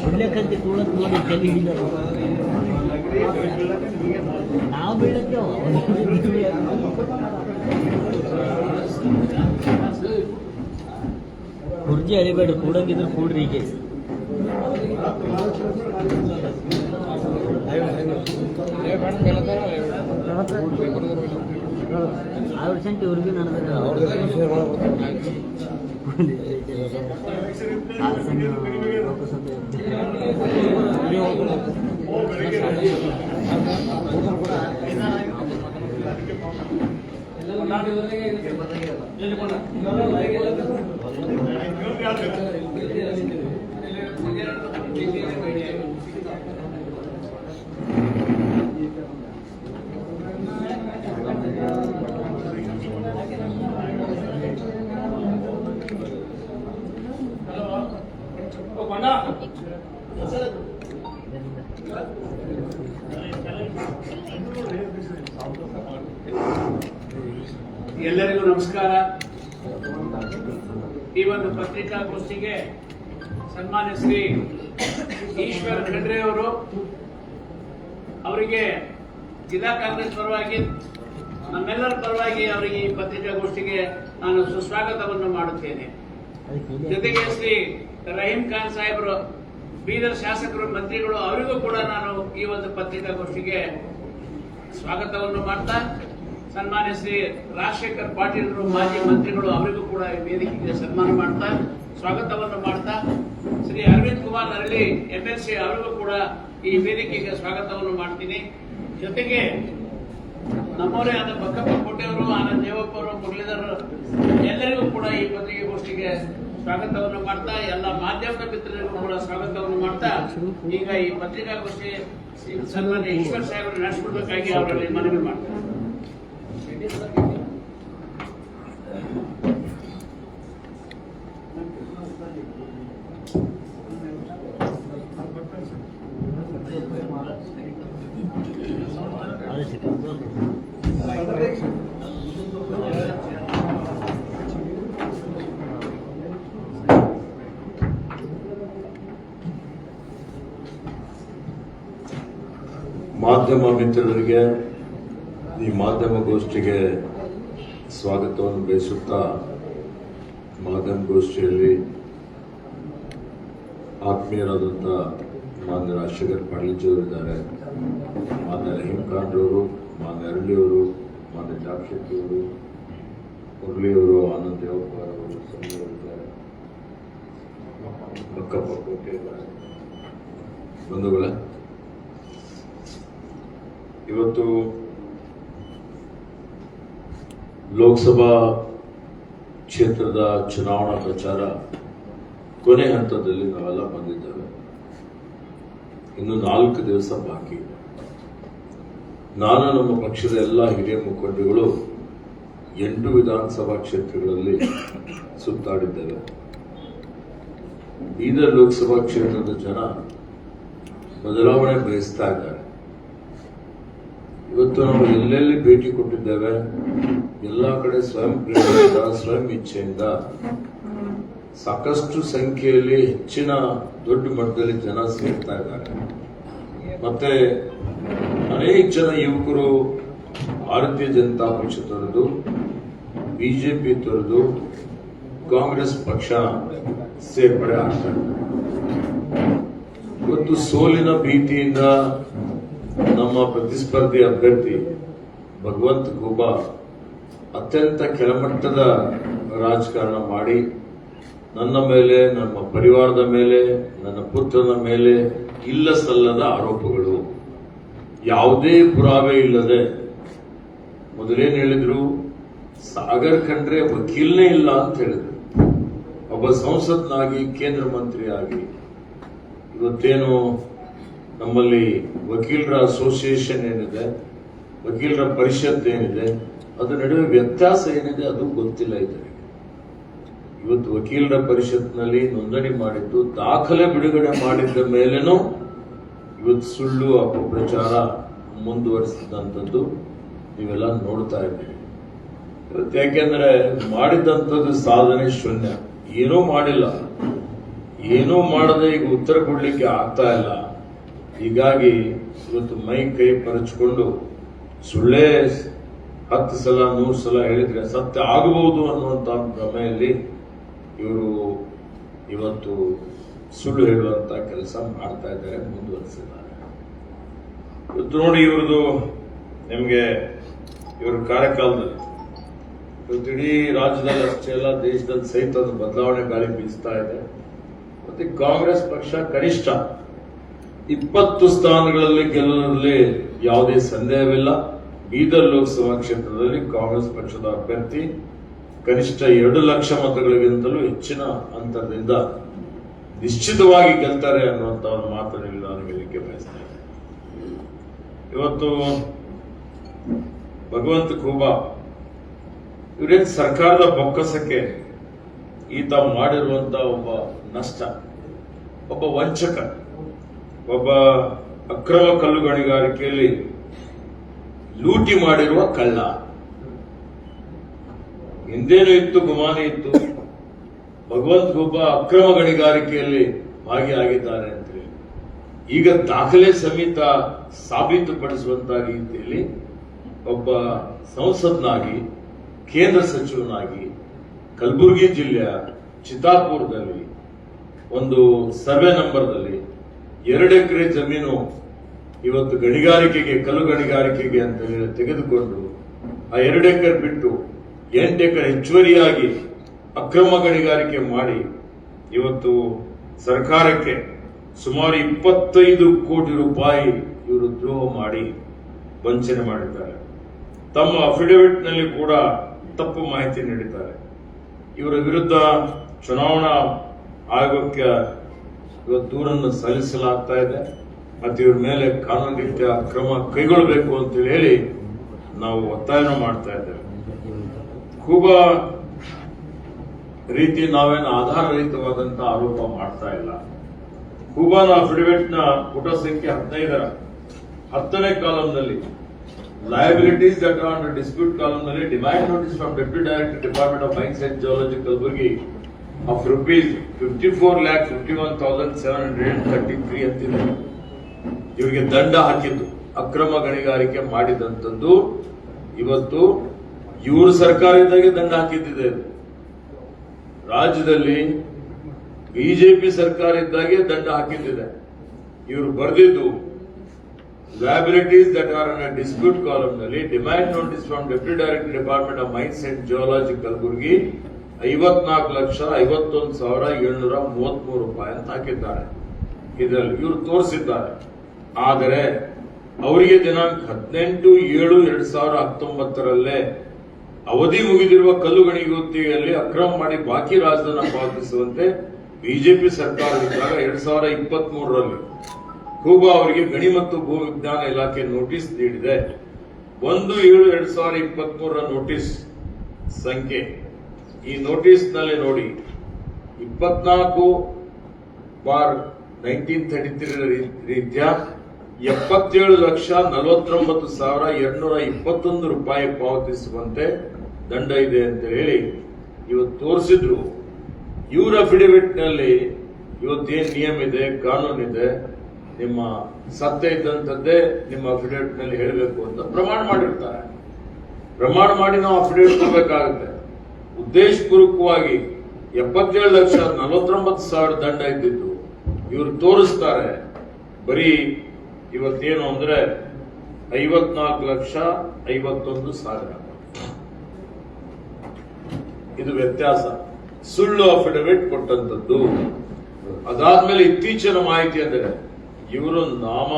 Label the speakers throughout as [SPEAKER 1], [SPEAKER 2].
[SPEAKER 1] ಒಳ್ಳೆಕಂತೆ ಕೂಳತ್ ನೋಡಿ ತಲೆ ಹಿಡಿದ ನಾವು ಬೀಳತ್ತೇವ ಕುರ್ಜಿ ಅಳಿಬೇಡ ಕೂಡಂಗಿದ್ರೆ ಕೂಡ್ರಿ ಹೀಗೆ ಅವ್ರ ಸಂಖ್ಯೆ ಇವ್ರಿಗೆ ನಡೆದ್ರೆ
[SPEAKER 2] ಎಲ್ಲರಿಗೂ ನಮಸ್ಕಾರ. ಈ ಒಂದು ಪತ್ರಿಕಾಗೋಷ್ಠಿಗೆ ಸನ್ಮಾನ್ಯ ಶ್ರೀ ಈಶ್ವರ್ ಖಂಡ್ರೆ ಅವರು ಅವರಿಗೆ ಜಿಲ್ಲಾ ಕಾಂಗ್ರೆಸ್ ಪರವಾಗಿ ನಮ್ಮೆಲ್ಲರ ಪರವಾಗಿ ಅವರಿಗೆ ಈ ಪತ್ರಿಕಾಗೋಷ್ಠಿಗೆ ನಾನು ಸುಸ್ವಾಗತವನ್ನು ಮಾಡುತ್ತೇನೆ. ಜೊತೆಗೆ ಶ್ರೀ ರಹೀಂ ಖಾನ್ ಸಾಹೇಬರು ಬೀದರ್ ಶಾಸಕರು ಮಂತ್ರಿಗಳು ಅವರಿಗೂ ಕೂಡ ನಾನು ಈ ಒಂದು ಪತ್ರಿಕಾಗೋಷ್ಠಿಗೆ ಸ್ವಾಗತವನ್ನು ಮಾಡ್ತಾ, ಸನ್ಮಾನ್ಯ ಶ್ರೀ ರಾಜಶೇಖರ್ ಪಾಟೀಲ್ ಮಾಜಿ ಮಂತ್ರಿಗಳು ಅವರಿಗೂ ಕೂಡ ವೇದಿಕೆಗೆ ಸನ್ಮಾನ ಮಾಡ್ತಾ ಸ್ವಾಗತವನ್ನು ಮಾಡ್ತಾ, ಶ್ರೀ ಅರವಿಂದ್ ಕುಮಾರ್ ಅರಳಿ MLC ಅವರಿಗೂ ಕೂಡ ಈ ವೇದಿಕೆಗೆ ಸ್ವಾಗತವನ್ನು ಮಾಡ್ತೀನಿ. ಜೊತೆಗೆ ನಮ್ಮವರೇ ಆದ ಬಕ್ಕಪ್ಪ ಕೋಟೆಯವರು, ಆನಂದ್ ದೇವಪ್ಪ ಅವರು, ಮುರಳೀಧರ್ ಎಲ್ಲರಿಗೂ ಕೂಡ ಈ ಪತ್ರಿಕಾಗೋಷ್ಠಿಗೆ ಸ್ವಾಗತವನ್ನು ಮಾಡ್ತಾ, ಎಲ್ಲ ಮಾಧ್ಯಮದ ಮಿತ್ರರಿಗೂ ಕೂಡ ಸ್ವಾಗತವನ್ನು ಮಾಡ್ತಾ, ಈಗ ಈ ಪತ್ರಿಕಾಗೋಷ್ಠಿ ಸನ್ಮಾನ್ಯ ಈಶ್ವರ್ ಸಾಹೇಬರು ನಡೆಸಿಕೊಡ್ಬೇಕಾಗಿ ಅವರಲ್ಲಿ ಮನವಿ ಮಾಡ್ತಾರೆ.
[SPEAKER 3] ಮಾಧ್ಯಮ ಮಿತ್ರರಿಗೆ ಈ ಮಾಧ್ಯಮಗೋಷ್ಠಿಗೆ ಸ್ವಾಗತವನ್ನು ಬಯಸುತ್ತಾ, ಮಾಧ್ಯಮಗೋಷ್ಠಿಯಲ್ಲಿ ಆತ್ಮೀಯರಾದಂಥ ಮಾನ್ಯ ರಾಜಶೇಖರ್ ಪಾಟೀಲ್ಜಿಯವರಿದ್ದಾರೆ, ಮಾನ್ಯ ರಹೀಂ ಖಾನ್ ಅವರು, ಮಾನ್ಯ ಅರಳಿಯವರು, ಮಾನ್ಯ ಜಾಕ್ಷೆಟ್ಟಿಯವರು, ಮುರಳಿಯವರು, ಆನಂದ್ ದೇವಪ್ಪ ಅವರು, ಸಂಘವರಿದ್ದಾರೆ, ಬಕ್ಕಪ್ಪ ಕೋಟೆ ಇದ್ದಾರೆ. ಬಂಧುಗಳೇ, ಇವತ್ತು ಲೋಕಸಭಾ ಕ್ಷೇತ್ರದ ಚುನಾವಣಾ ಪ್ರಚಾರ ಕೊನೆ ಹಂತದಲ್ಲಿ ನಾವೆಲ್ಲ ಬಂದಿದ್ದೇವೆ. ಇನ್ನು 4 ದಿವಸ ಬಾಕಿ. ನಾನು ನಮ್ಮ ಪಕ್ಷದ ಎಲ್ಲ ಹಿರಿಯ ಮುಖಂಡಗಳು 8 ವಿಧಾನಸಭಾ ಕ್ಷೇತ್ರಗಳಲ್ಲಿ ಸುತ್ತಾಡಿದ್ದೇವೆ. ಬೀದರ್ ಲೋಕಸಭಾ ಕ್ಷೇತ್ರದ ಜನ ಬದಲಾವಣೆ ಬಯಸ್ತಾ ಇದ್ದಾರೆ. ಇವತ್ತು ನಾವು ಎಲ್ಲೆಲ್ಲಿ ಭೇಟಿ ಕೊಟ್ಟಿದ್ದೇವೆ, ಎಲ್ಲ ಕಡೆ ಸ್ವಯಂ ಪ್ರೇರಣೆಯಿಂದ, ಸ್ವಯಂ ಇಚ್ಛೆಯಿಂದ ಸಾಕಷ್ಟು ಸಂಖ್ಯೆಯಲ್ಲಿ ಹೆಚ್ಚಿನ ದೊಡ್ಡ ಮಟ್ಟದಲ್ಲಿ ಜನ ಸೇರ್ತಾ ಇದ್ದಾರೆ. ಮತ್ತೆ ಅನೇಕ ಜನ ಯುವಕರು ಭಾರತೀಯ ಜನತಾ ಪಕ್ಷ ತೊರೆದು ಬಿಜೆಪಿ ತೊರೆದು ಕಾಂಗ್ರೆಸ್ ಪಕ್ಷ ಸೇರ್ಪಡೆ ಆಗ್ತಾ ಇದ್ದಾರೆ. ಇವತ್ತು ಸೋಲಿನ ಭೀತಿಯಿಂದ ನಮ್ಮ ಪ್ರತಿಸ್ಪರ್ಧಿ ಅಭ್ಯರ್ಥಿ ಭಗವಂತ ಖೂಬಾ ಅತ್ಯಂತ ಕೆಳಮಟ್ಟದ ರಾಜಕಾರಣ ಮಾಡಿ ನನ್ನ ಮೇಲೆ, ನಮ್ಮ ಪರಿವಾರದ ಮೇಲೆ, ನನ್ನ ಪುತ್ರನ ಮೇಲೆ ಇಲ್ಲ ಸಲ್ಲದ ಆರೋಪಗಳು, ಯಾವುದೇ ಪುರಾವೆ ಇಲ್ಲದೆ, ಮೊದಲೇನು ಹೇಳಿದ್ರು, ಸಾಗರ್ ಖಂಡ್ರೆ ವಕೀಲನೇ ಇಲ್ಲ ಅಂತ ಹೇಳಿದ್ರು. ಒಬ್ಬ ಸಂಸತ್ನಾಗಿ, ಕೇಂದ್ರ ಮಂತ್ರಿಯಾಗಿ, ಇವತ್ತೇನು ನಮ್ಮಲ್ಲಿ ವಕೀಲರ ಅಸೋಸಿಯೇಷನ್ ಏನಿದೆ, ವಕೀಲರ ಪರಿಷತ್ ಏನಿದೆ, ಅದರ ನಡುವೆ ವ್ಯತ್ಯಾಸ ಏನಿದೆ ಅದು ಗೊತ್ತಿಲ್ಲ ಇದರಿಗೆ. ಇವತ್ತು ವಕೀಲರ ಪರಿಷತ್ನಲ್ಲಿ ನೋಂದಣಿ ಮಾಡಿದ್ದು, ದಾಖಲೆ ಬಿಡುಗಡೆ ಮಾಡಿದ್ದ ಮೇಲೇನೂ ಇವತ್ತು ಸುಳ್ಳು ಅಪಪ್ರಚಾರ ಮುಂದುವರಿಸಿದಂಥದ್ದು ನೀವೆಲ್ಲ ನೋಡ್ತಾ ಇದ್ದೀರಿ. ಯಾಕೆಂದ್ರೆ ಮಾಡಿದಂಥದ್ದು ಸಾಧನೆ ಶೂನ್ಯ, ಏನೂ ಮಾಡಿಲ್ಲ, ಏನೂ ಮಾಡದೆ ಈಗ ಉತ್ತರ ಕೊಡ್ಲಿಕ್ಕೆ ಆಗ್ತಾ ಇಲ್ಲ. ಹೀಗಾಗಿ ಇವತ್ತು ಮೈ ಕೈ ಪರಚಿಕೊಂಡು ಸುಳ್ಳೇ 10 ಸಲ 100 ಸಲ ಹೇಳಿದ್ರೆ ಸತ್ಯ ಆಗಬಹುದು ಅನ್ನುವಂತ ಭ್ರಮೆಯಲ್ಲಿ ಇವರು ಇವತ್ತು ಸುಳ್ಳು ಹೇಳುವಂತ ಕೆಲಸ ಮಾಡ್ತಾ ಇದ್ದಾರೆ, ಮುಂದುವರಿಸಿದ್ದಾರೆ. ಇವತ್ತು ನೋಡಿ ಇವ್ರದ್ದು ನಿಮಗೆ ಇವ್ರ ಕಾರ್ಯಕಾಲದಲ್ಲಿ ಇವತ್ತು ಇಡೀ ರಾಜ್ಯದಲ್ಲಿ ಅಷ್ಟೇ ಅಲ್ಲ, ದೇಶದಲ್ಲಿ ಸಹಿತ ಒಂದು ಬದಲಾವಣೆ ಗಾಳಿ ಬೀಸ್ತಾ ಇದೆ. ಮತ್ತೆ ಕಾಂಗ್ರೆಸ್ ಪಕ್ಷ ಕನಿಷ್ಠ 20 ಸ್ಥಾನಗಳಲ್ಲಿ ಗೆಲ್ಲುವಲ್ಲಿ ಯಾವುದೇ ಸಂದೇಹವಿಲ್ಲ. ಬೀದರ್ ಲೋಕಸಭಾ ಕ್ಷೇತ್ರದಲ್ಲಿ ಕಾಂಗ್ರೆಸ್ ಪಕ್ಷದ ಅಭ್ಯರ್ಥಿ ಕನಿಷ್ಠ 2 ಲಕ್ಷ ಮತಗಳಿಗಿಂತಲೂ ಹೆಚ್ಚಿನ ಅಂತರದಿಂದ ನಿಶ್ಚಿತವಾಗಿ ಗೆಲ್ತಾರೆ ಅನ್ನುವಂತ ಒಂದು ಮಾತನ್ನು ನಾನು ಹೇಳಲಿಕ್ಕೆ ಬಯಸ್ತೇನೆ. ಇವತ್ತು ಭಗವಂತ ಖೂಬಾ ಇವರೇನು ಸರ್ಕಾರದ ಬೊಕ್ಕಸಕ್ಕೆ ಈತ ಮಾಡಿರುವಂತ ಒಬ್ಬ ನಷ್ಟ, ಒಬ್ಬ ವಂಚಕ, ಒಬ್ಬ ಅಕ್ರಮ ಕಲ್ಲು ಗಣಿಗಾರಿಕೆಯಲ್ಲಿ ಲೂಟಿ ಮಾಡಿರುವ ಕಳ್ಳ. ಹಿಂದೇನು ಇತ್ತು, ಗುಮಾನಿ ಇತ್ತು, ಭಗವಂತ ಖೂಬಾ ಅಕ್ರಮ ಗಣಿಗಾರಿಕೆಯಲ್ಲಿ ಭಾಗಿಯಾಗಿದ್ದಾರೆ ಅಂತ ಹೇಳಿ ಈಗ ದಾಖಲೆ ಸಮೇತ ಸಾಬೀತುಪಡಿಸುವಂತ ರೀತಿಯಲ್ಲಿ ಒಬ್ಬ ಸಂಸತ್ನಾಗಿ, ಕೇಂದ್ರ ಸಚಿವನಾಗಿ ಕಲಬುರಗಿ ಜಿಲ್ಲೆಯ ಚಿತ್ತಾಪುರದಲ್ಲಿ ಒಂದು ಸರ್ವೆ ನಂಬರ್ದಲ್ಲಿ 2 ಎಕರೆ ಜಮೀನು ಇವತ್ತು ಗಣಿಗಾರಿಕೆಗೆ, ಕಲ್ಲು ಗಣಿಗಾರಿಕೆಗೆ ಅಂತ ಹೇಳಿ ತೆಗೆದುಕೊಂಡು ಆ 2 ಎಕರೆ ಬಿಟ್ಟು 8 ಎಕರೆ ಹೆಚ್ಚುವರಿಯಾಗಿ ಅಕ್ರಮ ಗಣಿಗಾರಿಕೆ ಮಾಡಿ ಇವತ್ತು ಸರ್ಕಾರಕ್ಕೆ ಸುಮಾರು 25 ಕೋಟಿ ರೂಪಾಯಿ ಇವರು ದ್ರೋಹ ಮಾಡಿ ವಂಚನೆ ಮಾಡಿದ್ದಾರೆ. ತಮ್ಮ ಅಫಿಡವಿಟ್ ನಲ್ಲಿ ಕೂಡ ತಪ್ಪು ಮಾಹಿತಿ ನೀಡಿದ್ದಾರೆ. ಇವರ ವಿರುದ್ಧ ಚುನಾವಣಾ ಆಯೋಗಕ್ಕೆ ಇವತ್ತು ದೂರನ್ನು ಸಲ್ಲಿಸಲಾಗ್ತಾ ಇದೆ. ಮತ್ತು ಇವ್ರ ಮೇಲೆ ಕಾನೂನು ರೀತಿಯ ಕ್ರಮ ಕೈಗೊಳ್ಳಬೇಕು ಅಂತ ಹೇಳಿ ನಾವು ಒತ್ತಾಯ ಮಾಡ್ತಾ ಇದ್ದೇವೆ. ಖೂಬಾ ರೀತಿ ನಾವೇನು ಆಧಾರರಹಿತವಾದಂತಹ ಆರೋಪ ಮಾಡ್ತಾ ಇಲ್ಲ. ಖೂಬಾನ ಅಫಿಡವಿಟ್ ನ ಪುಟ ಸಂಖ್ಯೆ 15ರ 10ನೇ ಕಾಲಂನಲ್ಲಿ liabilities that are under dispute ಕಾಲಂನಲ್ಲಿ demand notice from deputy director department of mines and geology Kalaburagi of rupees 54,51,733 ಅಂತಿದೆ. ಇವರಿಗೆ ದಂಡ ಹಾಕಿದ್ದು, ಅಕ್ರಮ ಗಣಿಗಾರಿಕೆ ಮಾಡಿದಂಥದ್ದು ಇವತ್ತು ಇವರು ಸರ್ಕಾರ ಇದ್ದಾಗೆ ದಂಡ ಹಾಕಿದ್ದಿದೆ. ರಾಜ್ಯದಲ್ಲಿ ಬಿಜೆಪಿ ಸರ್ಕಾರ ಇದ್ದಾಗೆ ದಂಡ ಹಾಕಿದ್ದಿದೆ. ಇವರು ಬರೆದಿದ್ದು liabilities that are in dispute column ನಲ್ಲಿ demand notice from deputy director department of mines and geology Kalaburagi 54,51,733 ರೂಪಾಯಿ ಅಂತ ಹಾಕಿದ್ದಾರೆ. ಇದರಲ್ಲಿ ಇವರು ತೋರಿಸಿದ್ದಾರೆ. ಆದರೆ ಅವರಿಗೆ ದಿನಾಂಕ 18/7/2019 ಅವಧಿ ಮುಗಿದಿರುವ ಕಲ್ಲು ಗಣಿಗುತ್ತಿಗೆಯಲ್ಲಿ ಅಕ್ರಮ ಮಾಡಿ ಬಾಕಿ ರಾಜಧನ ಪಾವತಿಸುವಂತೆ ಬಿಜೆಪಿ ಸರ್ಕಾರದಿಂದಾಗ 2023ರಲ್ಲಿ ಖೂಬಾ ಅವರಿಗೆ ಗಣಿ ಮತ್ತು ಭೂ ವಿಜ್ಞಾನ ಇಲಾಖೆ ನೋಟಿಸ್ ನೀಡಿದೆ. 1/7/2023 ನೋಟಿಸ್ ಸಂಖ್ಯೆ. ಈ ನೋಟಿಸ್ ನಲ್ಲಿ ನೋಡಿ 24/1933 ರೀತ್ಯ 77,49,221 ರೂಪಾಯಿ ಪಾವತಿಸುವಂತೆ ದಂಡ ಇದೆ ಅಂತ ಹೇಳಿ ಇವತ್ತು ತೋರಿಸಿದ್ರು. ಇವರ ಅಫಿಡವಿಟ್ ನಲ್ಲಿ ಇವತ್ತೇನು ನಿಯಮ ಇದೆ, ಕಾನೂನಿದೆ, ನಿಮ್ಮ ಸತ್ಯ ಇದ್ದಂಥದ್ದೇ ನಿಮ್ಮ ಅಫಿಡವಿಟ್ ನಲ್ಲಿ ಹೇಳಬೇಕು ಅಂತ ಪ್ರಮಾಣ ಮಾಡಿರ್ತಾರೆ. ಪ್ರಮಾಣ ಮಾಡಿ ನಾವು ಅಫಿಡವಿಟ್ ಕೊಡಬೇಕಾಗುತ್ತೆ. ಉದ್ದೇಶಪೂರ್ವಕವಾಗಿ 77,49,000 ದಂಡ ಇದ್ದಿದ್ದು ಇವರು ತೋರಿಸ್ತಾರೆ ಬರೀ ಇವತ್ತೇನು ಅಂದ್ರೆ 54,51,000. ಇದು ವ್ಯತ್ಯಾಸ. ಸುಳ್ಳು ಅಫಿಡವಿಟ್ ಕೊಟ್ಟಂತದ್ದು. ಅದಾದ್ಮೇಲೆ ಇತ್ತೀಚಿನ ಮಾಹಿತಿ ಅಂದರೆ ಇವರು ನಾಮ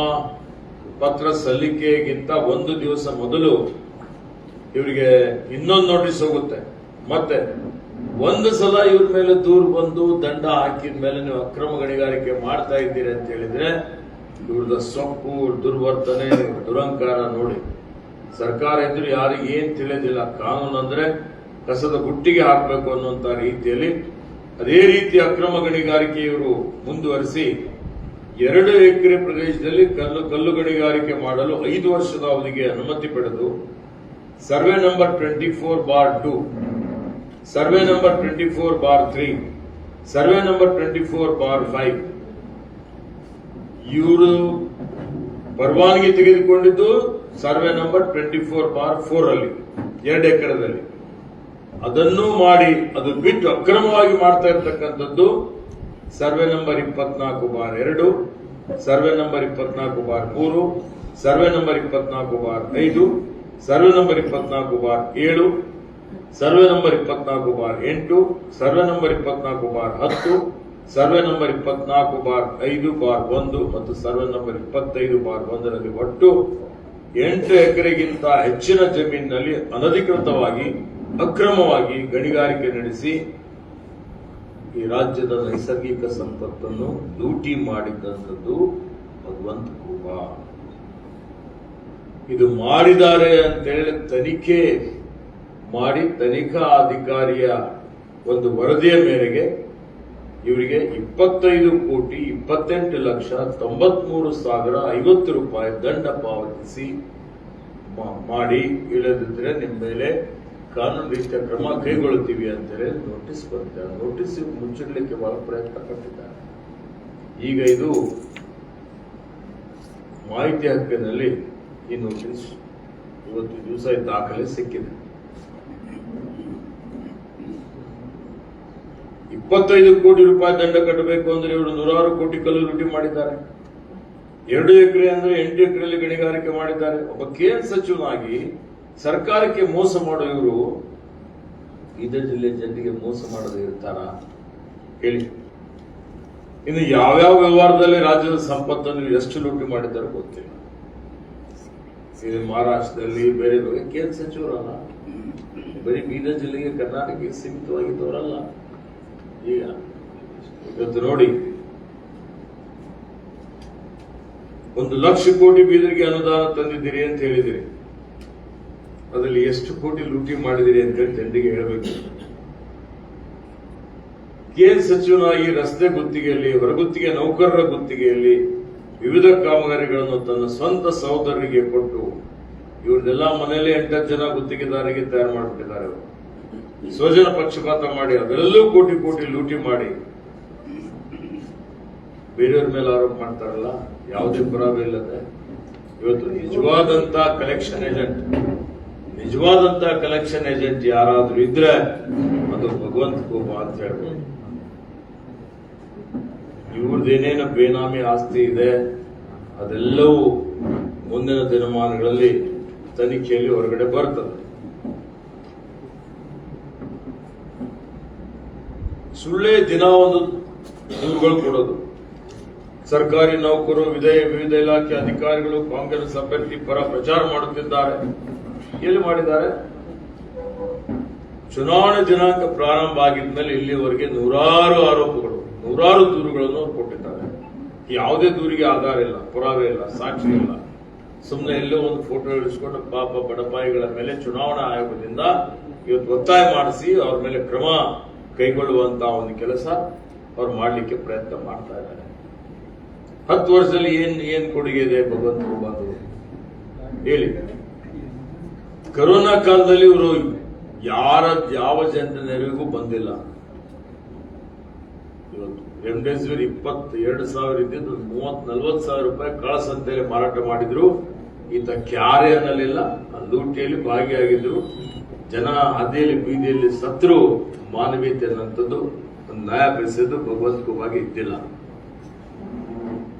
[SPEAKER 3] ಪತ್ರ ಸಲ್ಲಿಕೆಗಿಂತ 1 ದಿವಸ ಮೊದಲು ಇವರಿಗೆ ಇನ್ನೊಂದು ನೋಟಿಸ್ ಹೋಗುತ್ತೆ. ಮತ್ತೆ ಒಂದು ಸಲ ಇವ್ರ ಮೇಲೆ ದೂರು ಬಂದು ದಂಡ ಹಾಕಿದ ಮೇಲೆ ನೀವು ಅಕ್ರಮ ಗಣಿಗಾರಿಕೆ ಮಾಡ್ತಾ ಇದ್ದೀರಿ ಅಂತ ಹೇಳಿದ್ರೆ ಇವ್ರದ ಸೊಪ್ಪು, ದುರ್ವರ್ತನೆ, ದುರಂಕಾರ ನೋಡಿ. ಸರ್ಕಾರ ಇದ್ರು ಯಾರಿಗೆ ಏನ್ ತಿಳಿಯೋದಿಲ್ಲ. ಕಾನೂನು ಅಂದ್ರೆ ಕಸದ ಗುಟ್ಟಿಗೆ ಹಾಕಬೇಕು ಅನ್ನುವಂತ ರೀತಿಯಲ್ಲಿ ಅದೇ ರೀತಿ ಅಕ್ರಮ ಗಣಿಗಾರಿಕೆ ಇವರು ಮುಂದುವರಿಸಿ 2 ಎಕರೆ ಪ್ರದೇಶದಲ್ಲಿ ಕಲ್ಲು ಗಣಿಗಾರಿಕೆ ಮಾಡಲು 5 ವರ್ಷದ ಅವಧಿಗೆ ಅನುಮತಿ ಪಡೆದು survey number 24/2, survey number 24/3, survey number 24/5. ಇವರು ಪರವಾನಗಿ ತೆಗೆದುಕೊಂಡಿದ್ದು ಸರ್ವೆ ನಂಬರ್ 24/4 ಅಲ್ಲಿ 2 ಎಕರೆದಲ್ಲಿ. ಅದನ್ನು ಮಾಡಿ ಅದು ಬಿಟ್ಟು ಅಕ್ರಮವಾಗಿ ಮಾಡ್ತಾ ಇರ್ತಕ್ಕಂಥದ್ದು survey number 24/2, survey number 24/3, survey number 24/5, survey number 24/7, survey number 24/8, survey number 24/10, survey number 24/5/1 ಮತ್ತು ಸರ್ವೆ ನಂಬರ್ 25/1ರಲ್ಲಿ ಒಟ್ಟು 8 ಎಕರೆಗಿಂತ ಹೆಚ್ಚಿನ ಜಮೀನಿನಲ್ಲಿ ಅನಧಿಕೃತವಾಗಿ ಅಕ್ರಮವಾಗಿ ಗಣಿಗಾರಿಕೆ ನಡೆಸಿ ಈ ರಾಜ್ಯದ ನೈಸರ್ಗಿಕ ಸಂಪತ್ತನ್ನು ಲೂಟಿ ಮಾಡಿದ್ದಂಥದ್ದು ಭಗವಂತ ಖೂಬಾ. ಇದು ಮಾಡಿದ್ದಾರೆ ಅಂತೇಳಿ ತನಿಖೆ ಮಾಡಿ ತನಿಖಾ ಅಧಿಕಾರಿಯ ಒಂದು ವರದಿಯ ಮೇರೆಗೆ ಇವರಿಗೆ 25,28,93,050 ರೂಪಾಯಿ ದಂಡ ಪಾವತಿಸಿ ಮಾಡಿ, ಇಲ್ಲದಿದ್ದರೆ ನಿಮ್ಮ ಮೇಲೆ ಕಾನೂನು ರೀತಿಯ ಕ್ರಮ ಕೈಗೊಳ್ಳುತ್ತೀವಿ ಅಂತೇಳಿ ನೋಟಿಸ್ ಬರುತ್ತೆ. ನೋಟಿಸ್ ಮುಚ್ಚಿಡಲಿಕ್ಕೆ ಬಹಳ ಪ್ರಯತ್ನ ಪಟ್ಟಿದ್ದಾರೆ. ಈಗ ಇದು ಮಾಹಿತಿ ಹಕ್ಕಿನಲ್ಲಿ ಈ ನೋಟಿಸ್ ಇವತ್ತು ದಿವಸ ದಾಖಲೆ ಸಿಕ್ಕಿದೆ. 25 ಕೋಟಿ ರೂಪಾಯಿ ದಂಡ ಕಟ್ಟಬೇಕು ಅಂದ್ರೆ ಇವರು 100 ಕೋಟಿ ಕಲ್ಲು ಲೂಟಿ ಮಾಡಿದ್ದಾರೆ. 2 ಎಕರೆ ಅಂದ್ರೆ 8 ಎಕರೆಯಲ್ಲಿ ಗಣಿಗಾರಿಕೆ ಮಾಡಿದ್ದಾರೆ. ಒಬ್ಬ ಕೇಂದ್ರ ಸಚಿವನಾಗಿ ಸರ್ಕಾರಕ್ಕೆ ಮೋಸ ಮಾಡೋ ಇವರು ಬೀದರ್ ಜಿಲ್ಲೆ ಜನರಿಗೆ ಮೋಸ ಮಾಡದೇ ಇರ್ತಾರ ಹೇಳಿ? ಇನ್ನು ಯಾವ್ಯಾವ ವ್ಯವಹಾರದಲ್ಲಿ ರಾಜ್ಯದ ಸಂಪತ್ತನ್ನು ಎಷ್ಟು ಲೂಟಿ ಮಾಡಿದ್ದಾರೆ ಗೊತ್ತಿಲ್ಲ. ಇದು ಮಹಾರಾಷ್ಟ್ರದಲ್ಲಿ ಬೇರೆ ಕೇಂದ್ರ ಸಚಿವರಲ್ಲ, ಬರೀ ಬೀದರ್ ಜಿಲ್ಲೆಗೆ ಕರ್ನಾಟಕಕ್ಕೆ ಸೀಮಿತವಾಗಿದ್ದವರಲ್ಲ. ಈಗ ಇವತ್ತು ನೋಡಿ, 1 ಲಕ್ಷ ಕೋಟಿ ಬೀದರ್ಗೆ ಅನುದಾನ ತಂದಿದ್ದೀರಿ ಅಂತ ಹೇಳಿದಿರಿ. ಅದರಲ್ಲಿ ಎಷ್ಟು ಕೋಟಿ ಲೂಟಿ ಮಾಡಿದಿರಿ ಅಂತ ಹೇಳಿ ಜನರಿಗೆ ಹೇಳಬೇಕು. ಕೇಂದ್ರ ಸಚಿವನಾಗಿ ರಸ್ತೆ ಗುತ್ತಿಗೆಯಲ್ಲಿ, ಹೊರಗುತ್ತಿಗೆ ನೌಕರರ ಗುತ್ತಿಗೆಯಲ್ಲಿ ವಿವಿಧ ಕಾಮಗಾರಿಗಳನ್ನು ತನ್ನ ಸ್ವಂತ ಸಹೋದರರಿಗೆ ಕೊಟ್ಟು ಇವ್ರನ್ನೆಲ್ಲ ಮನೆಯಲ್ಲೇ 8 ಜನ ಗುತ್ತಿಗೆದಾರರಿಗೆ ತಯಾರು ಮಾಡಿಬಿಟ್ಟಿದ್ದಾರೆ. ಸ್ವಜನ ಪಕ್ಷಪಾತ ಮಾಡಿ ಅದರಲ್ಲೂ ಕೋಟಿ ಕೋಟಿ ಲೂಟಿ ಮಾಡಿ ಬೇರೆಯವ್ರ ಮೇಲೆ ಆರೋಪ ಮಾಡ್ತಾರಲ್ಲ, ಯಾವುದೇ ಪುರಾವೆ ಇಲ್ಲದೆ. ಇವತ್ತು ನಿಜವಾದಂತ ಕಲೆಕ್ಷನ್ ಏಜೆಂಟ್ ಯಾರಾದ್ರೂ ಇದ್ರೆ ಅದು ಭಗವಂತ ಖೂಬಾ ಅಂತ ಹೇಳ್ಬೋದು. ಇವ್ರದ್ದೇನೇನು ಬೇನಾಮಿ ಆಸ್ತಿ ಇದೆ ಅದೆಲ್ಲವೂ ಮುಂದಿನ ದಿನಮಾನಗಳಲ್ಲಿ ತನಿಖೆಯಲ್ಲಿ ಹೊರಗಡೆ ಬರ್ತದೆ. ಸುಳ್ಳೇ ದಿನ ಒಂದು ದೂರುಗಳು ಕೊಡೋದು. ಸರ್ಕಾರಿ ನೌಕರರು, ವಿವಿಧ ಇಲಾಖೆ ಅಧಿಕಾರಿಗಳು ಕಾಂಗ್ರೆಸ್ ಅಭ್ಯರ್ಥಿ ಪರ ಪ್ರಚಾರ ಮಾಡುತ್ತಿದ್ದಾರೆ. ಎಲ್ಲಿ ಮಾಡಿದ್ದಾರೆ? ಚುನಾವಣೆ ದಿನಾಂಕ ಪ್ರಾರಂಭ ಆಗಿದ್ಮೇಲೆ ಇಲ್ಲಿವರೆಗೆ 100 ಆರೋಪಗಳು, 100 ದೂರುಗಳನ್ನು ಕೊಟ್ಟಿದ್ದಾರೆ. ಯಾವುದೇ ದೂರಿಗೆ ಆಧಾರ ಇಲ್ಲ, ಪುರಾವೆ ಇಲ್ಲ, ಸಾಕ್ಷಿ ಇಲ್ಲ. ಸುಮ್ಮನೆ ಎಲ್ಲೋ ಒಂದು ಫೋಟೋ ಇಳಿಸ್ಕೊಂಡು ಪಾಪ ಬಡಪಾಯಿಗಳ ಮೇಲೆ ಚುನಾವಣಾ ಆಯೋಗದಿಂದ ಇವತ್ತು ಒತ್ತಾಯ ಮಾಡಿಸಿ ಅವ್ರ ಮೇಲೆ ಕ್ರಮ ಕೈಗೊಳ್ಳುವಂತಹ ಒಂದು ಕೆಲಸ ಅವ್ರು ಮಾಡಲಿಕ್ಕೆ ಪ್ರಯತ್ನ ಮಾಡ್ತಾ ಇದ್ದಾರೆ. 10 ವರ್ಷದಲ್ಲಿ ಏನ್ ಕೊಡುಗೆ ಇದೆ ಭಗವಂತ ಖೂಬಾದು ಹೇಳಿ? ಕರೋನಾ ಕಾಲದಲ್ಲಿ ಇವರು ಯಾವ ಜನರ ನೆರವಿಗೂ ಬಂದಿಲ್ಲ. ಇವತ್ತು ರೆಮ್ಡೆಸಿವಿರ್ 22,000 ಇದ್ದಿದ್ದು 30,000-40,000 ರೂಪಾಯಿ ಕಳಸಂತೆಯಲ್ಲಿ ಮಾರಾಟ ಮಾಡಿದ್ರು. ಈತ ಕ್ಯಾರೆ ಅನ್ನಲಿಲ್ಲ, ಲೂಟಿಯಲ್ಲಿ ಭಾಗಿಯಾಗಿದ್ರು. ಜನ ಹಾದಿಯಲ್ಲಿ ಬೀದಿಯಲ್ಲಿ ಸತ್ರು. ಮಾನವೀಯತೆ ಅನ್ನಂಥದ್ದು ಒಂದು ನ್ಯಾಯ ಬೆಳೆಸಿದ್ದು ಭಗವಂತ ಖೂಬಾಗೆ ಇದ್ದಿಲ್ಲ.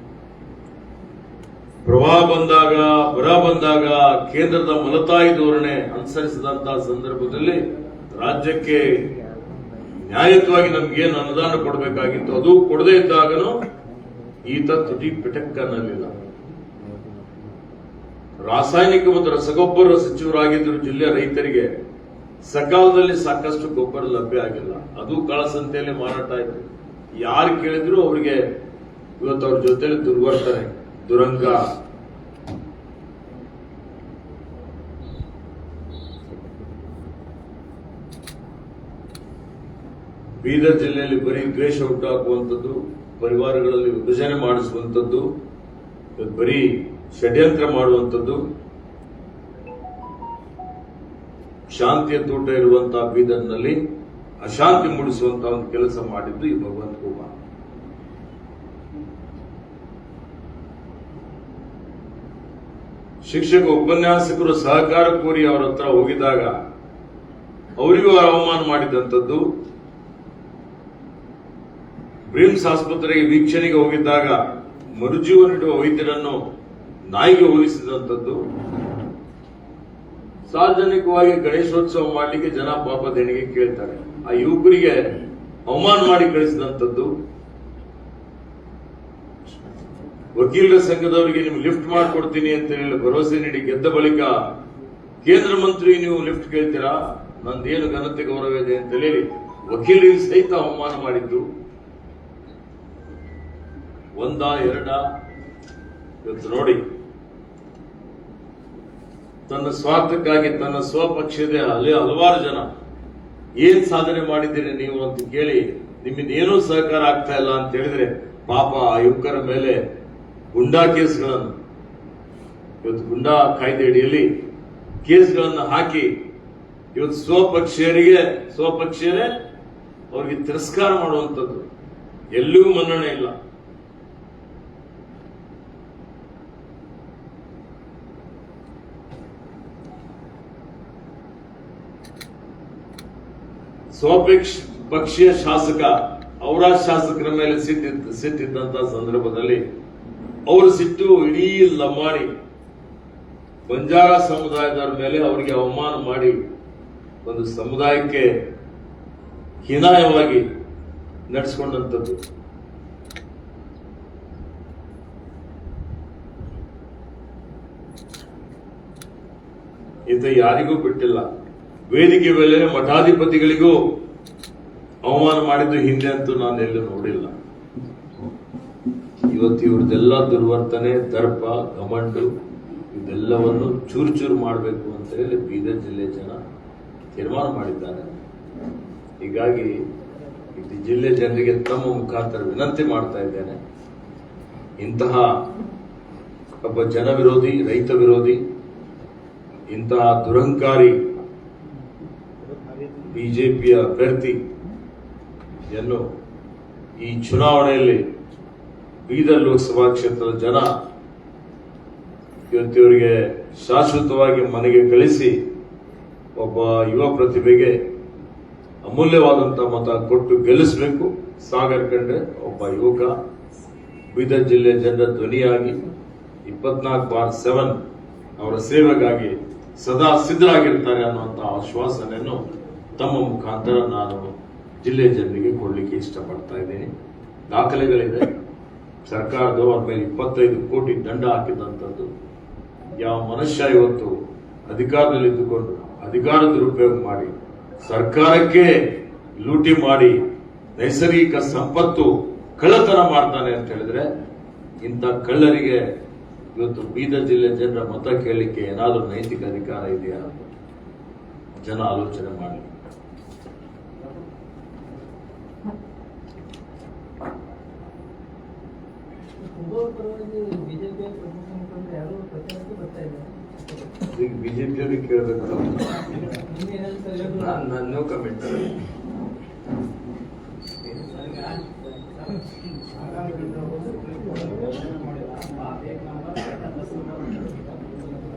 [SPEAKER 3] ಪ್ರವಾಹ ಬಂದಾಗ, ಬರ ಬಂದಾಗ ಕೇಂದ್ರದ ಮಲತಾಯಿ ಧೋರಣೆ ಅನುಸರಿಸಿದಂತಹ ಸಂದರ್ಭದಲ್ಲಿ ರಾಜ್ಯಕ್ಕೆ ನ್ಯಾಯಯುತವಾಗಿ ನಮ್ಗೇನು ಅನುದಾನ ಕೊಡಬೇಕಾಗಿತ್ತು ಅದು ಕೊಡದೇ ಇದ್ದಾಗನೂ ಈತ ತುಟಿ ಪಿಟಕ್ಕನ್ನಲಿಲ್ಲ. ರಾಸಾಯನಿಕ ಮತ್ತು ರಸಗೊಬ್ಬರ ಸಚಿವರಾಗಿದ್ದರು. ಜಿಲ್ಲೆಯ ರೈತರಿಗೆ ಸಕಾಲದಲ್ಲಿ ಸಾಕಷ್ಟು ಗೊಬ್ಬರ ಲಭ್ಯ ಆಗಿಲ್ಲ. ಅದು ಕಾಳಸಂತೆಯಲ್ಲಿ ಮಾರಾಟ ಆಯಿತು. ಯಾರು ಕೇಳಿದ್ರು ಅವರಿಗೆ ಇವತ್ತು ಅವ್ರ ಜೊತೆಲಿ ದುರ್ವರ್ತನೆ, ದುರಂಗ. ಬೀದರ್ ಜಿಲ್ಲೆಯಲ್ಲಿ ಬರೀ ದ್ವೇಷ ಹುಟ್ಟಾಕುವಂಥದ್ದು, ಪರಿವಾರಗಳಲ್ಲಿ ವಿಭಜನೆ ಮಾಡಿಸುವಂಥದ್ದು, ಬರೀ ಷಡ್ಯಂತ್ರ ಮಾಡುವಂಥದ್ದು. ಶಾಂತಿಯ ತೋಟ ಇರುವಂತಹ ಬೀದರ್ನಲ್ಲಿ ಅಶಾಂತಿ ಮೂಡಿಸುವಂತಹ ಒಂದು ಕೆಲಸ ಮಾಡಿದ್ದು ಈ ಭಗವಂತ ಕುಮಾರ್. ಶಿಕ್ಷಕ ಉಪನ್ಯಾಸಕರು ಸಹಕಾರ ಕೋರಿ ಅವರ ಹತ್ರ ಹೋಗಿದಾಗ ಅವರಿಗೂ ಅವಮಾನ ಮಾಡಿದಂಥದ್ದು. ಬ್ರಿಮ್ಸ್ ಆಸ್ಪತ್ರೆಗೆ ವೀಕ್ಷಣೆಗೆ ಹೋಗಿದ್ದಾಗ ಮರುಜೀವ ನೀಡುವ ವೈದ್ಯರನ್ನು ನಾಯಿಗೆ ಹೋಲಿಸಿದಂಥದ್ದು. ಸಾರ್ವಜನಿಕವಾಗಿ ಗಣೇಶೋತ್ಸವ ಮಾಡಲಿಕ್ಕೆ ಜನ ಪಾಪ ದೇಣಿಗೆ ಕೇಳ್ತಾರೆ, ಆ ಯುವಕರಿಗೆ ಅವಮಾನ ಮಾಡಿ ಕಳಿಸಿದಂಥದ್ದು. ವಕೀಲರ ಸಂಘದವರಿಗೆ ನೀವು ಲಿಫ್ಟ್ ಮಾಡಿಕೊಡ್ತೀನಿ ಅಂತ ಹೇಳಿ ಭರವಸೆ ನೀಡಿ ಗೆದ್ದ ಬಳಿಕ ಕೇಂದ್ರ ಮಂತ್ರಿ ನೀವು ಲಿಫ್ಟ್ ಕೇಳ್ತೀರಾ, ನಂದೇನು ಘನತೆ ಗೌರವ ಇದೆ ಅಂತ ಹೇಳಿ ವಕೀಲರಿಗೆ ಸಹಿತ ಅವಮಾನ ಮಾಡಿದ್ದು. ಒಂದ ಎರಡ ಇವತ್ತು ನೋಡಿ, ತನ್ನ ಸ್ವಾರ್ಥಕ್ಕಾಗಿ ತನ್ನ ಸ್ವಪಕ್ಷದ ಹಲವಾರು ಜನ ಏನ್ ಸಾಧನೆ ಮಾಡಿದ್ದೀರಿ ನೀವು ಅಂತ ಕೇಳಿ ನಿಮ್ಮಿಂದ ಏನೂ ಸಹಕಾರ ಆಗ್ತಾ ಇಲ್ಲ ಅಂತ ಹೇಳಿದ್ರೆ ಪಾಪ ಆ ಯುವಕರ ಮೇಲೆ ಗುಂಡಾ ಕೇಸ್ಗಳನ್ನು, ಇವತ್ತು ಗುಂಡಾ ಕಾಯ್ದೆ ಅಡಿಯಲ್ಲಿ ಕೇಸ್ಗಳನ್ನು ಹಾಕಿ ಇವತ್ತು ಸ್ವಪಕ್ಷೀಯರೇ ಅವರಿಗೆ ತಿರಸ್ಕಾರ ಮಾಡುವಂಥದ್ದು, ಎಲ್ಲಿಯೂ ಮನ್ನಣೆ ಇಲ್ಲ. ಸ್ವಪಕ್ಷೀಯ ಶಾಸಕ ಅವರ ಶಾಸಕರ ಮೇಲೆ ಸಿಟ್ಟಿದ್ದಂತಹ ಸಂದರ್ಭದಲ್ಲಿ ಅವರ ಸಿಟ್ಟು ಇಡೀ ಲಂಬಾಣಿ ಬಂಜಾರ ಸಮುದಾಯದವರ ಮೇಲೆ ಅವರಿಗೆ ಅವಮಾನ ಮಾಡಿ ಒಂದು ಸಮುದಾಯಕ್ಕೆ ಹೀನಾಯವಾಗಿ ನಡೆಸಿಕೊಂಡಂಥದ್ದು. ಇದು ಯಾರಿಗೂ ಬಿಟ್ಟಿಲ್ಲ. ವೇದಿಕೆ ಮೇಲೆ ಮಠಾಧಿಪತಿಗಳಿಗೂ ಅವಮಾನ ಮಾಡಿದ್ದು ಹಿಂದೆ ಅಂತೂ ನಾನು ಎಲ್ಲೂ ನೋಡಿಲ್ಲ. ಇವತ್ತು ಇವ್ರದ್ದೆಲ್ಲ ದುರ್ವರ್ತನೆ, ದರ್ಪ, ಗಮಂಡು ಇದೆಲ್ಲವನ್ನು ಚೂರು ಚೂರು ಮಾಡಬೇಕು ಅಂತ ಹೇಳಿ ಬೀದರ್ ಜಿಲ್ಲೆ ಜನ ತೀರ್ಮಾನ ಮಾಡಿದ್ದಾರೆ. ಹೀಗಾಗಿ ಇದು ಜಿಲ್ಲೆ ಜನರಿಗೆ ತಮ್ಮ ಮುಖಾಂತರ ವಿನಂತಿ ಮಾಡ್ತಾ ಇದ್ದೇನೆ, ಇಂತಹ ಒಬ್ಬ ಜನ ವಿರೋಧಿ, ರೈತ ವಿರೋಧಿ, ಇಂತಹ ದುರಹಂಕಾರಿ ಬಿಜೆಪಿಯ ಅಭ್ಯರ್ಥಿಯನ್ನು ಈ ಚುನಾವಣೆಯಲ್ಲಿ ಬೀದರ್ ಲೋಕಸಭಾ ಕ್ಷೇತ್ರದ ಜನ ಇವತ್ತಿವರಿಗೆ ಶಾಶ್ವತವಾಗಿ ಮನೆಗೆ ಕಳಿಸಿ ಒಬ್ಬ ಯುವ ಪ್ರತಿಭೆಗೆ ಅಮೂಲ್ಯವಾದಂತಹ ಮತ ಕೊಟ್ಟು ಗೆಲ್ಲಿಸಬೇಕು. ಸಾಗರ್ ಖಂಡ್ರೆ ಒಬ್ಬ ಯುವಕ ಬೀದರ್ ಜಿಲ್ಲೆ ಜನರ ಧ್ವನಿಯಾಗಿ 24/7 ಅವರ ಸೇವೆಗಾಗಿ ಸದಾ ಸಿದ್ಧರಾಗಿರ್ತಾರೆ ಅನ್ನುವಂತಹ ಆಶ್ವಾಸನೆಯನ್ನು ತಮ್ಮ ಮುಖಾಂತರ ನಾನು ಜಿಲ್ಲೆ ಜನರಿಗೆ ಕೊಡಲಿಕ್ಕೆ ಇಷ್ಟಪಡ್ತಾ ಇದ್ದೀನಿ. ದಾಖಲೆಗಳಿದೆ. ಸರ್ಕಾರದವರು ಅವ್ರ ಮೇಲೆ 25 ಕೋಟಿ ದಂಡ ಹಾಕಿದಂಥದ್ದು. ಯಾವ ಮನುಷ್ಯ ಇವತ್ತು ಅಧಿಕಾರದಲ್ಲಿದ್ದುಕೊಂಡು ಅಧಿಕಾರ ದುರುಪಯೋಗ ಮಾಡಿ ಸರ್ಕಾರಕ್ಕೆ ಲೂಟಿ ಮಾಡಿ ನೈಸರ್ಗಿಕ ಸಂಪತ್ತು ಕಳ್ಳತನ ಮಾಡ್ತಾನೆ ಅಂತ ಹೇಳಿದ್ರೆ, ಇಂಥ ಕಳ್ಳರಿಗೆ ಇವತ್ತು ಬೀದರ್ ಜಿಲ್ಲೆ ಜನರ ಮತ ಕೇಳಲಿಕ್ಕೆ ಏನಾದರೂ ನೈತಿಕ ಅಧಿಕಾರ ಇದೆಯಾ? ಜನ ಆಲೋಚನೆ ಮಾಡಲಿ. ಬಿಜೆಪಿಯವರಿಗೆ ಕೇಳಬೇಕು, ನಾನು ಕಮೆಂಟ್.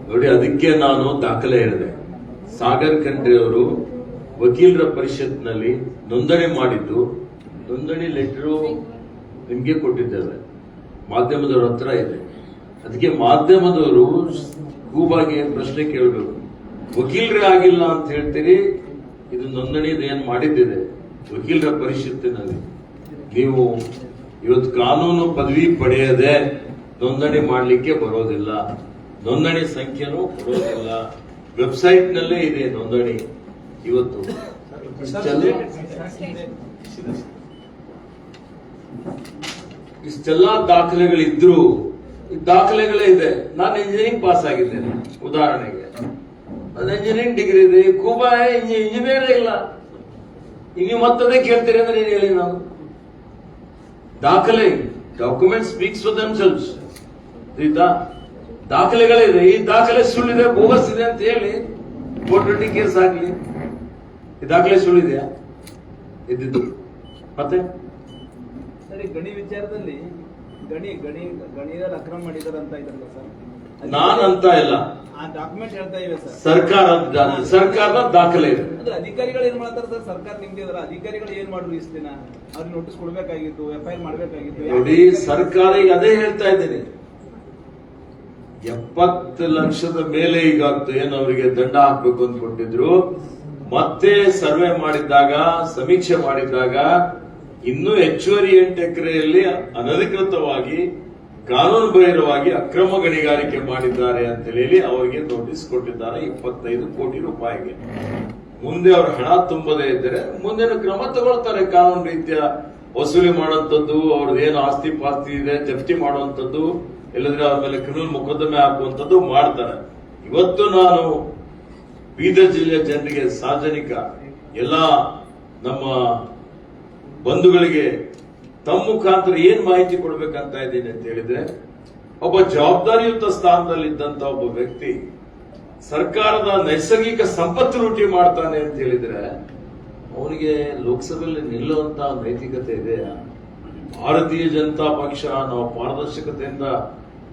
[SPEAKER 3] ನೋಡಿ, ಅದಕ್ಕೆ ನಾನು ದಾಖಲೆ ಹೇಳಿದೆ. ಸಾಗರ್ ಖಂಡ್ರೆ ಅವರು ವಕೀಲರ ಪರಿಷತ್ನಲ್ಲಿ ನೋಂದಣಿ ಮಾಡಿದ್ದು, ನೋಂದಣಿ ಲೆಟರು ನಿಮಗೆ ಕೊಟ್ಟಿದ್ದೇವೆ, ಮಾಧ್ಯಮದವರ ಹತ್ರ ಇದೆ. ಅದಕ್ಕೆ ಮಾಧ್ಯಮದವರು ಕೂಬಾಗಿ ಪ್ರಶ್ನೆ ಕೇಳಬೇಕು. ವಕೀಲರೇ ಆಗಿಲ್ಲ ಅಂತ ಹೇಳ್ತೀರಿ, ಇದು ನೋಂದಣಿದು ಏನ್ ಮಾಡಿದ್ದಿದೆ ವಕೀಲರ ಪರಿಷತ್ತಿನಲ್ಲಿ. ನೀವು ಇವತ್ತು ಕಾನೂನು ಪದವಿ ಪಡೆಯದೆ ನೋಂದಣಿ ಮಾಡಲಿಕ್ಕೆ ಬರೋದಿಲ್ಲ, ನೋಂದಣಿ ಸಂಖ್ಯೆನೂ ಕೊಡೋದಿಲ್ಲ, ವೆಬ್ಸೈಟ್ ನಲ್ಲೇ ಇದೆ ನೋಂದಣಿ. ಇವತ್ತು ಇಷ್ಟೆಲ್ಲ ದಾಖಲೆಗಳಿದ್ರು, ದಾಖಲೆಗಳೇ ಇದೆ. ನಾನು ಇಂಜಿನಿಯರಿಂಗ್ ಪಾಸ್ ಆಗಿದ್ದೇನೆ ಉದಾಹರಣೆಗೆ, ನನ್ನ ಇಂಜಿನಿಯರಿಂಗ್ ಡಿಗ್ರಿ ಇದೆ. ಕೂಬಾ ಇಂಜಿನಿಯರೇ ಇಲ್ಲ. ಈಗ ನೀವು ಮತ್ತದೇ ಕೇಳ್ತೀರಿ ಅಂದ್ರೆ ಏನು ಹೇಳಿ? ನಾವು ದಾಖಲೆ, ಡಾಕ್ಯುಮೆಂಟ್ ಸ್ಪೀಕ್ಸ್ ಫಾರ್ ದೆಮ್ಸೆಲ್ವ್ಸ್. ದಾಖಲೆಗಳಿದೆ. ಈ ದಾಖಲೆ ಸುಳ್ಳಿದೆ, ಬೋಗಸ್ ಇದೆ ಅಂತ ಹೇಳಿ ಕೋರ್ಟ್ ಕೇಸ್ ಆಗ್ಲಿ, ಇದಾಗಲೇ ಸುಳ್ಳಿದೆಯಾ ಇದ್ದಿದ್ದು? ಮತ್ತೆ
[SPEAKER 4] ಸರಿ, ಗಣಿ ವಿಚಾರದಲ್ಲಿ ಗಣಿಯಲ್ಲಿ ಅಕ್ರಮ ಮಾಡಿದಾರೆ ಅಂತ ಇದ್ರಲ್ಲ ಸರ್,
[SPEAKER 3] ನಾನಂತ ಇಲ್ಲ,
[SPEAKER 4] ಆ ಡಾಕ್ಯುಮೆಂಟ್ ಹೇಳ್ತಾ ಇವೆ ಸರ್.
[SPEAKER 3] ಸರ್ಕಾರದ ದಾಖಲೆ ಇದೆ.
[SPEAKER 4] ಅಂದ್ರೆ ಅಧಿಕಾರಿಗಳು ಏನ್ ಮಾಡ್ತಾರೆ ಸರ್? ಸರ್ಕಾರ ನಿಮ್ಗೆ ಅದರ ಅಧಿಕಾರಿಗಳು ಏನ್ ಮಾಡ್ರು ಇಷ್ಟು ದಿನ? ಅವ್ರಿಗೆ ನೋಟಿಸ್ ಕೊಡ್ಬೇಕಾಗಿತ್ತು, FIR ಮಾಡ್ಬೇಕಾಗಿತ್ತು.
[SPEAKER 3] ನೋಡಿ, ಸರ್ಕಾರ ಈಗ ಅದೇ ಹೇಳ್ತಾ ಇದ್ದೀನಿ, 70 ಲಕ್ಷದ ಮೇಲೆ ಈಗ ಏನು ಅವರಿಗೆ ದಂಡ ಹಾಕ್ಬೇಕು ಅಂತ ಕೊಟ್ಟಿದ್ರು. ಮತ್ತೆ ಸರ್ವೆ ಮಾಡಿದ್ದಾಗ, ಸಮೀಕ್ಷೆ ಮಾಡಿದ್ದಾಗ ಇನ್ನೂ ಹೆಚ್ಚುವರಿ 8 ಎಕರೆಯಲ್ಲಿ ಅನಧಿಕೃತವಾಗಿ ಕಾನೂನು ಬಾಹಿರವಾಗಿ ಅಕ್ರಮ ಗಣಿಗಾರಿಕೆ ಮಾಡಿದ್ದಾರೆ ಅಂತ ಹೇಳಿ ಅವರಿಗೆ ನೋಟಿಸ್ ಕೊಟ್ಟಿದ್ದಾರೆ 25 ಕೋಟಿ ರೂಪಾಯಿಗೆ. ಮುಂದೆ ಅವ್ರ ಹಣ ತುಂಬದೇ ಇದ್ದರೆ ಮುಂದಿನ ಕ್ರಮ ತಗೊಳ್ತಾರೆ. ಕಾನೂನು ರೀತಿಯ ವಸೂಲಿ ಮಾಡುವಂಥದ್ದು, ಅವ್ರದ್ದು ಏನು ಆಸ್ತಿ ಪಾಸ್ತಿ ಇದೆ ಜಪ್ತಿ ಮಾಡುವಂಥದ್ದು, ಇಲ್ಲದ್ರೆ ಅವ್ರ ಮೇಲೆ ಕ್ರಿಮಿನಲ್ ಮೊಕದ್ದಮೆ ಹಾಕುವಂಥದ್ದು ಮಾಡ್ತಾರೆ. ಇವತ್ತು ನಾನು ಬೀದರ್ ಜಿಲ್ಲೆಯ ಜನರಿಗೆ, ಸಾರ್ವಜನಿಕ ಎಲ್ಲ ನಮ್ಮ ಬಂಧುಗಳಿಗೆ ತಮ್ಮ ಮುಖಾಂತರ ಏನ್ ಮಾಹಿತಿ ಕೊಡ್ಬೇಕಂತ ಇದ್ದೀನಿ ಅಂತ ಹೇಳಿದ್ರೆ, ಒಬ್ಬ ಜವಾಬ್ದಾರಿಯುತ ಸ್ಥಾನದಲ್ಲಿದ್ದಂತ ಒಬ್ಬ ವ್ಯಕ್ತಿ ಸರ್ಕಾರದ ನೈಸರ್ಗಿಕ ಸಂಪತ್ತು ಲೂಟಿ ಮಾಡ್ತಾನೆ ಅಂತ ಹೇಳಿದ್ರೆ ಅವನಿಗೆ ಲೋಕಸಭೆಯಲ್ಲಿ ನಿಲ್ಲುವಂತ ನೈತಿಕತೆ ಇದೆಯಾ? ಭಾರತೀಯ ಜನತಾ ಪಕ್ಷ ನಾವು ಪಾರದರ್ಶಕತೆಯಿಂದ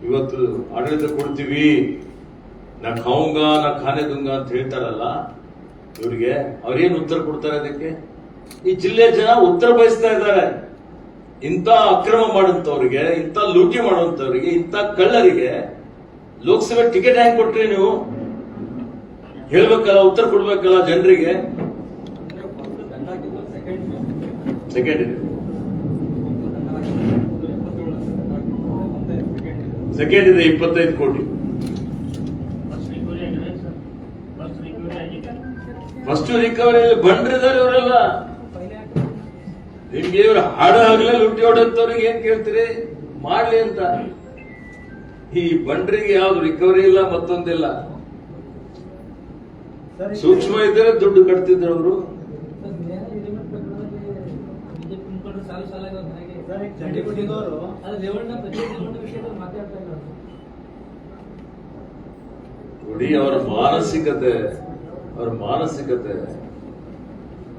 [SPEAKER 3] ಇವತ್ತು ಆಡಳಿತ ಕೊಡ್ತೀವಿ, ನಾ ಖಾऊंಗ ನಾ ಖಾನೆ ದುಂಗ ಅಂತ ಹೇಳ್ತಾರಲ್ಲ, ಇವರಿಗೆ ಅವ್ರೇನು ಉತ್ತರ ಕೊಡ್ತಾರೆ? ಅದಕ್ಕೆ ಈ ಜಿಲ್ಲೆಯ ಜನ ಉತ್ತರ ಬಯಸ್ತಾ ಇದ್ದಾರೆ. ಇಂಥ ಅಕ್ರಮ ಮಾಡುವಂತವ್ರಿಗೆ, ಇಂಥ ಲೂಟಿ ಮಾಡುವಂತವರಿಗೆ, ಇಂಥ ಕಳ್ಳರಿಗೆ ಲೋಕಸಭೆ ಟಿಕೆಟ್ ಹೆಂಗ್ ಕೊಟ್ರಿ ನೀವು? ಹೇಳ್ಬೇಕಲ್ಲ, ಉತ್ತರ ಕೊಡ್ಬೇಕಲ್ಲ ಜನರಿಗೆ. ಸೆಕೆಂಡ್ ಇದೆ 25 ಕೋಟಿ. ಫಸ್ಟ್ ರಿಕವರಿ ಬಂಡ್ರಿದ್ದಾರೆ ಇವರೆಲ್ಲ. ನಿಮ್ಗೆ ಇವ್ರು ಹಾಡು ಹಗಲೇ ಲುಟ್ಟಿ ಹೊಡೆದವ್ರಿಗೆ ಏನ್ ಕೇಳ್ತೀರಿ? ಮಾಡ್ಲಿ ಅಂತ. ಈ ಬಂಡ್ರಿಗೆ ಯಾವ್ದು ರಿಕವರಿ ಇಲ್ಲ, ಮತ್ತೊಂದಿಲ್ಲ. ಸೂಕ್ಷ್ಮ ಇದ್ರೆ ದುಡ್ಡು ಕಟ್ತಿದ್ರು ಅವರು. ನೋಡಿ, ಅವರ ಮಾನಸಿಕತೆ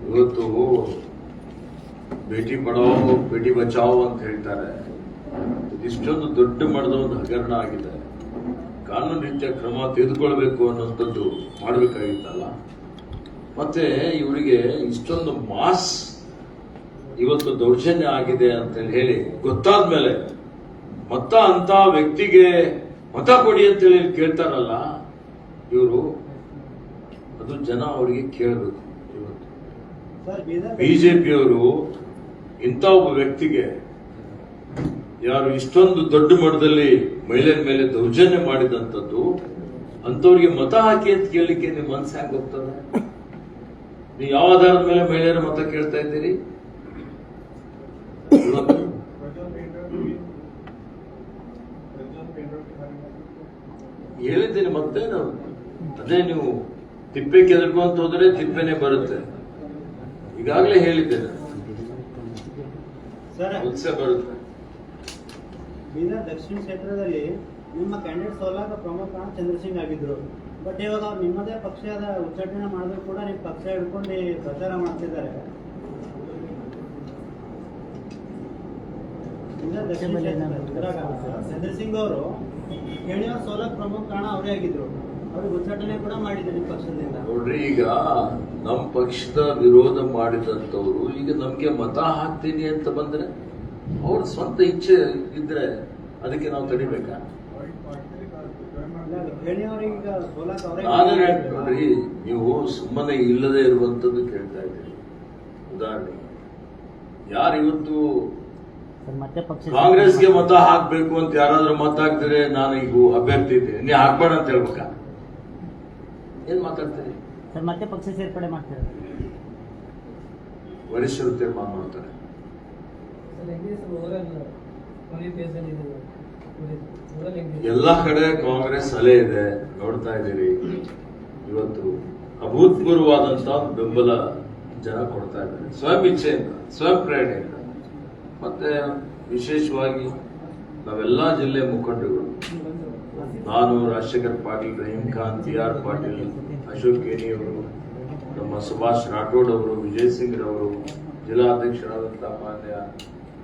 [SPEAKER 3] ಇವತ್ತು ಬೇಟಿ ಪಡಾವೋ ಬೇಟಿ ಬಚಾವೋ ಅಂತ ಹೇಳ್ತಾರೆ. ಇಷ್ಟೊಂದು ದೊಡ್ಡ ಮಟ್ಟದ ಒಂದು ಹಗರಣ ಆಗಿದೆ. ಕಾನೂನು ರೀತಿಯ ಕ್ರಮ ತೆಗೆದುಕೊಳ್ಬೇಕು ಅನ್ನೋಂಥದ್ದು ಮಾಡಬೇಕಾಗಿತ್ತಲ್ಲ. ಮತ್ತೆ ಇವರಿಗೆ ಇಷ್ಟೊಂದು ಮಾಸ್ ಇವತ್ತು ದೌರ್ಜನ್ಯ ಆಗಿದೆ ಅಂತ ಹೇಳಿ ಗೊತ್ತಾದ್ಮೇಲೆ ಮತ್ತ ಅಂತ ವ್ಯಕ್ತಿಗೆ ಮತ ಕೊಡಿ ಅಂತೇಳಿ ಕೇಳ್ತಾರಲ್ಲ ಇವರು, ಅದು ಜನ ಅವರಿಗೆ ಕೇಳಬೇಕು. ಇವತ್ತು ಬಿಜೆಪಿಯವರು ಇಂಥ ಒಬ್ಬ ವ್ಯಕ್ತಿಗೆ, ಯಾರು ಇಷ್ಟೊಂದು ದೊಡ್ಡ ಮಟ್ಟದಲ್ಲಿ ಮಹಿಳೆಯರ ಮೇಲೆ ದೌರ್ಜನ್ಯ ಮಾಡಿದಂಥದ್ದು, ಅಂತವ್ರಿಗೆ ಮತ ಹಾಕಿ ಅಂತ ಕೇಳಲಿಕ್ಕೆ ನಿಮ್ಮ ಮನಸ್ಸು ಹ್ಯಾಂಗ ಹೋಗ್ತದೆ? ನೀವು ಯಾವ ಆಧಾರದ ಮೇಲೆ ಮಹಿಳೆಯರ ಮತ ಕೇಳ್ತಾ ಇದ್ದೀರಿ? ಹೇಳಿದ್ದೀನಿ ಮತ್ತೆ ನಾವು, ಅದೇ ನೀವು ತಿಪ್ಪೆ ಕೆದರ್ಕೊಂತ ಹೋದ್ರೆ ತಿಪ್ಪೆನೆ ಬರುತ್ತೆ. ಈಗಾಗಲೇ ಹೇಳಿದ್ದೇನೆ, ಉತ್ಸವ ಬರುತ್ತೆ.
[SPEAKER 5] ಬೀದರ್ ದಕ್ಷಿಣ ಕ್ಷೇತ್ರದಲ್ಲಿ ನಿಮ್ಮ ಕ್ಯಾಂಡಿಡೇಟ್ ಸೋಲಾಗ ಪ್ರಮುಖ ಕಾರಣ ಚಂದ್ರಸಿಂಗ್ ಆಗಿದ್ರು. ಬಟ್ ಇವಾಗ ಅವ್ರು ನಿಮ್ಮದೇ ಪಕ್ಷದ ಉಚ್ಚಾಟನೆ ಮಾಡಿದ್ರು ಕೂಡ ನಿಮ್ಮ ಪಕ್ಷ ಹಿಡ್ಕೊಂಡು ಪ್ರಚಾರ ಮಾಡ್ತಿದ್ದಾರೆ. ಬೀದರ್ ದಕ್ಷಿಣ ಚಂದ್ರಸಿಂಗ್ ಅವರು ಕೇಳಿಯವ್ರ ಸೋಲಾಗ ಪ್ರಮುಖ ಕಾರಣ ಅವರೇ ಆಗಿದ್ರು. ಅವ್ರಿಗೆ ಉಚ್ಚಾಟನೆ ಕೂಡ ಮಾಡಿದ್ರು ನಿಮ್ಮ ಪಕ್ಷದಿಂದ.
[SPEAKER 3] ನೋಡ್ರಿ, ಈಗ ನಮ್ಮ ಪಕ್ಷದ ವಿರೋಧ ಮಾಡಿದಂತವ್ರು ಈಗ ನಮ್ಗೆ ಮತ ಹಾಕ್ತೀನಿ ಅಂತ ಬಂದ್ರೆ ಅವ್ರ ಸ್ವಂತ ಇಚ್ಛೆ ಇದ್ರೆ ಅದಕ್ಕೆ ನಾವು ತಡಿಬೇಕಾ? ನಾನೇ ನೋಡ್ರಿ, ನೀವು ಸುಮ್ಮನೆ ಇಲ್ಲದೆ ಇರುವಂತದ್ದು ಕೇಳ್ತಾ ಇದ್ದೀರಿ. ಉದಾಹರಣೆ, ಯಾರು ಇವತ್ತು ಕಾಂಗ್ರೆಸ್ಗೆ ಮತ ಹಾಕ್ಬೇಕು ಅಂತ ಯಾರಾದ್ರೂ ಮತ ಹಾಕ್ತಿದ್ರೆ ನಾನು ಈಗ ಅಭ್ಯರ್ಥಿ ಇದ್ದೀನಿ, ನೀ ಹಾಕ್ಬೇಡ ಅಂತ ಹೇಳ್ಬೇಕಾ? ಏನ್ ಮಾತಾಡ್ತೀರಿ?
[SPEAKER 1] ಮತ್ತೆ ಪಕ್ಷ ಸೇರ್ಪಡೆ ಮಾಡ್ತಾರೆ,
[SPEAKER 3] ವರಿಷ್ಠರು ತೀರ್ಮಾನ ಮಾಡ್ತಾರೆ. ಎಲ್ಲಾ ಕಡೆ ಕಾಂಗ್ರೆಸ್ ಅಲೆ ಇದೆ, ನೋಡ್ತಾ ಇದ್ದೀರಿ. ಇವತ್ತು ಅಭೂತಪೂರ್ವವಾದಂತಹ ಬೆಂಬಲ ಜನ ಕೊಡ್ತಾ ಇದ್ದಾರೆ, ಸ್ವಯಂ ಇಚ್ಛೆಯಿಂದ, ಸ್ವಯಂ ಪ್ರೇರಣೆಯಿಂದ. ಮತ್ತೆ ವಿಶೇಷವಾಗಿ ನಾವೆಲ್ಲಾ ಜಿಲ್ಲೆ ಮುಖಂಡರುಗಳು, ನಾನು, ರಾಜಶೇಖರ್ ಪಾಟೀಲ್, ರಹೀಂ ಖಾನ್, TR ಪಾಟೀಲ್, ಅಶೋಕ್ ಕೇಣಿಯವರು, ನಮ್ಮ ಸುಭಾಷ್ ರಾಠೋಡ್ ಅವರು, ವಿಜಯ್ ಸಿಂಗ್ ರವರು, ಜಿಲ್ಲಾಧ್ಯಕ್ಷರಾದಂತಹ ಮಾನ್ಯ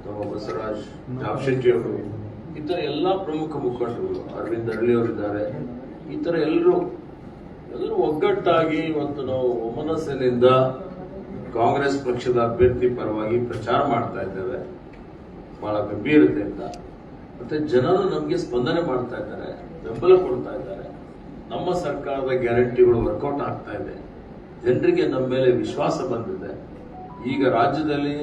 [SPEAKER 3] ನಮ್ಮ ಬಸವರಾಜ್ ಜಾಬ್ಶೆಟ್ಟಿ ಅವರು, ಇತರ ಎಲ್ಲ ಪ್ರಮುಖ ಮುಖಂಡರು, ಅರವಿಂದ್ ಅರಳಿ ಅವರಿದ್ದಾರೆ. ಈ ತರ ಎಲ್ಲರೂ ಒಗ್ಗಟ್ಟಾಗಿ ಇವತ್ತು ನಾವು ಒಮ್ಮನಸ್ಸಿನಿಂದ ಕಾಂಗ್ರೆಸ್ ಪಕ್ಷದ ಅಭ್ಯರ್ಥಿ ಪರವಾಗಿ ಪ್ರಚಾರ ಮಾಡ್ತಾ ಇದ್ದೇವೆ. ಬಹಳ ಗಂಭೀರತೆಯಿಂದ ಮತ್ತೆ ಜನರು ನಮಗೆ ಸ್ಪಂದನೆ ಮಾಡ್ತಾ ಇದ್ದಾರೆ, ಬೆಂಬಲ ಕೊಡ್ತಾ ಇದ್ದಾರೆ. ನಮ್ಮ ಸರ್ಕಾರದ ಗ್ಯಾರಂಟಿಗಳು ವರ್ಕೌಟ್ ಆಗ್ತಾ ಇದೆ. ಜನರಿಗೆ ನಮ್ಮ ಮೇಲೆ ವಿಶ್ವಾಸ ಬಂದಿದೆ. ಈಗ ರಾಜ್ಯದಲ್ಲಿ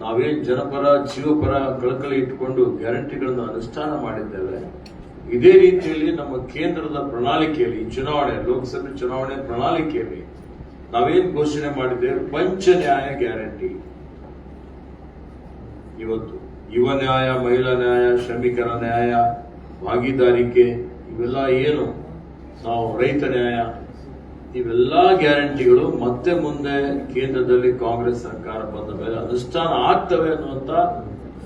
[SPEAKER 3] ನಾವೇನ್ ಜನಪರ ಜೀವಪರ ಕಳಕಳಿ ಇಟ್ಟುಕೊಂಡು ಗ್ಯಾರಂಟಿಗಳನ್ನು ಅನುಷ್ಠಾನ ಮಾಡಿದ್ದೇವೆ. ಇದೇ ರೀತಿಯಲ್ಲಿ ನಮ್ಮ ಕೇಂದ್ರದ ಪ್ರಣಾಳಿಕೆಯಲ್ಲಿ ಚುನಾವಣೆ, ಲೋಕಸಭೆ ಚುನಾವಣೆ ಪ್ರಣಾಳಿಕೆಯಲ್ಲಿ ನಾವೇನ್ ಘೋಷಣೆ ಮಾಡಿದ್ದೇವೆ, ಪಂಚ ನ್ಯಾಯ ಗ್ಯಾರಂಟಿ. ಇವತ್ತು ಯುವ ನ್ಯಾಯ, ಮಹಿಳಾ ನ್ಯಾಯ, ಶ್ರಮಿಕರ ನ್ಯಾಯ, ಭಾಗಿದಾರಿಕೆ, ಇವೆಲ್ಲ ಏನು ನಾವು ರೈತ ನ್ಯಾಯ, ಇವೆಲ್ಲ ಗ್ಯಾರಂಟಿಗಳು ಮತ್ತೆ ಮುಂದೆ ಕೇಂದ್ರದಲ್ಲಿ ಕಾಂಗ್ರೆಸ್ ಸರ್ಕಾರ ಬಂದ ಮೇಲೆ ಅನುಷ್ಠಾನ ಆಗ್ತವೆ ಅನ್ನುವಂತ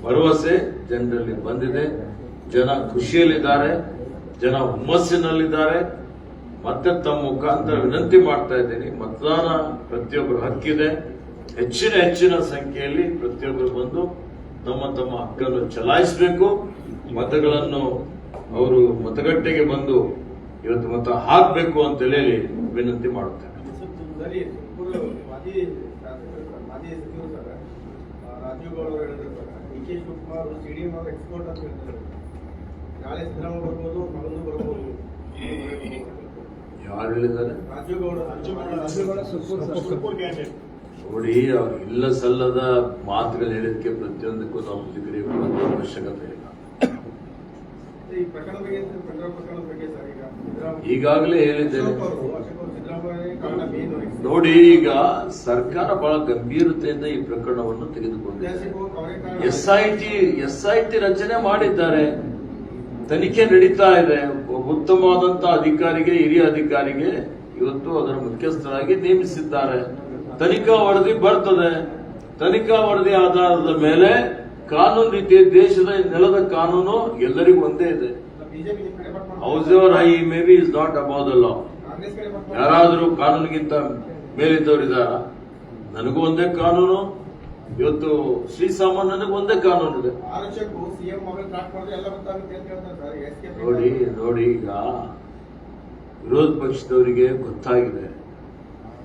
[SPEAKER 3] ಭರವಸೆ ಜನರಲ್ಲಿ ಬಂದಿದೆ. ಜನ ಖುಷಿಯಲ್ಲಿದ್ದಾರೆ, ಜನ ಹುಮ್ಮಸ್ಸಿನಲ್ಲಿದ್ದಾರೆ. ಮತ್ತೆ ತಮ್ಮ ಮುಖಾಂತರ ವಿನಂತಿ ಮಾಡ್ತಾ ಇದ್ದೀನಿ, ಮತದಾನ ಪ್ರತಿಯೊಬ್ಬರ ಹಕ್ಕಿದೆ. ಹೆಚ್ಚಿನ ಸಂಖ್ಯೆಯಲ್ಲಿ ಪ್ರತಿಯೊಬ್ಬರು ಬಂದು ತಮ್ಮ ಹಕ್ಕನ್ನು ಚಲಾಯಿಸಬೇಕು. ಮತಗಳನ್ನು ಅವರು ಮತಗಟ್ಟೆಗೆ ಬಂದು ಇವತ್ತು ಮತ ಹಾಕಬೇಕು ಅಂತ ಹೇಳಿ ವಿನಂತಿ ಮಾಡುತ್ತೇನೆ.
[SPEAKER 6] ರಾಜೀವ್ ಗೌಡ ಅವರು ಹೇಳಿದ್ರು ಸರ್, ಡಿ.ಕೆ. ಶಿವಕುಮಾರ್ ಸಿಡಿಎಂ ಅವರು ಎಕ್ಸ್ಪೋರ್ಟ್ ಅಂತ ಹೇಳ್ತಾರೆ. ನಾಳೆ ಸಿದ್ದರಾಮಯ್ಯ ಬರ್ಬೋದು, ಮಗನೂ ಬರ್ಬೋದು.
[SPEAKER 3] ಯಾರು ಹೇಳಿದ್ದಾರೆ?
[SPEAKER 6] ರಾಜೀವ್ ಗೌಡ ಸುರ್ಪುರ್ ಕ್ಯಾಂಡಿಡೇಟ್
[SPEAKER 3] ನೋಡಿ, ಅವ್ರು ಇಲ್ಲ ಸಲ್ಲದ ಮಾತುಗಳು ಹೇಳಿದಕ್ಕೆ ಪ್ರತಿಯೊಂದಕ್ಕೂ ನಾವು ಪ್ರತಿಕ್ರಿಯೆ ಕೊಡುವ ಅವಶ್ಯಕತೆ ಇಲ್ಲ.
[SPEAKER 6] ಈ ಪ್ರಕರಣದ ಬಗ್ಗೆ, ಪಂಜಾಬ್ ಪ್ರಕರಣದ ಬಗ್ಗೆ ಸರ್, ಈಗ
[SPEAKER 3] ಈಗಾಗಲೇ ಹೇಳಿದ್ದೇನೆ.
[SPEAKER 6] ಸಿದ್ದರಾಮಯ್ಯ ಕಾರಣ ಮೇನ್
[SPEAKER 3] ನೋಡಿ, ಈಗ ಸರ್ಕಾರ ಬಹಳ ಗಂಭೀರತೆಯಿಂದ ಈ ಪ್ರಕರಣವನ್ನು ತೆಗೆದುಕೊಂಡಿದೆ. ಎಸ್ಐಟಿ ರಚನೆ ಮಾಡಿದ್ದಾರೆ, ತನಿಖೆ ನಡೀತಾ ಇದೆ. ಉತ್ತಮವಾದಂತಹ ಅಧಿಕಾರಿಗೆ, ಹಿರಿಯ ಅಧಿಕಾರಿಗೆ ಇವತ್ತು ಅದರ ಮುಖ್ಯಸ್ಥರಾಗಿ ನೇಮಿಸಿದ್ದಾರೆ. ತನಿಖಾ ವರದಿ ಬರ್ತದೆ. ತನಿಖಾ ವರದಿ ಆಧಾರದ ಮೇಲೆ ಕಾನೂನು ರೀತಿ, ದೇಶದ ನೆಲದ ಕಾನೂನು ಎಲ್ಲರಿಗೂ ಒಂದೇ ಇದೆ. House ever high may be is not above the law. ಯಾರಾದರೂ ಕಾನೂನಿಗಿಂತ ಮೇಲಿದ್ದವರಿದ್ದಾರ? ನನಗೂ ಒಂದೇ ಕಾನೂನು, ಇವತ್ತು ಶ್ರೀಸಾಮಾನ್ಯನಿಗೂ ಒಂದೇ ಕಾನೂನು ಇದೆ. ನೋಡಿ, ಈಗ ವಿರೋಧ ಪಕ್ಷದವರಿಗೆ ಗೊತ್ತಾಗಿದೆ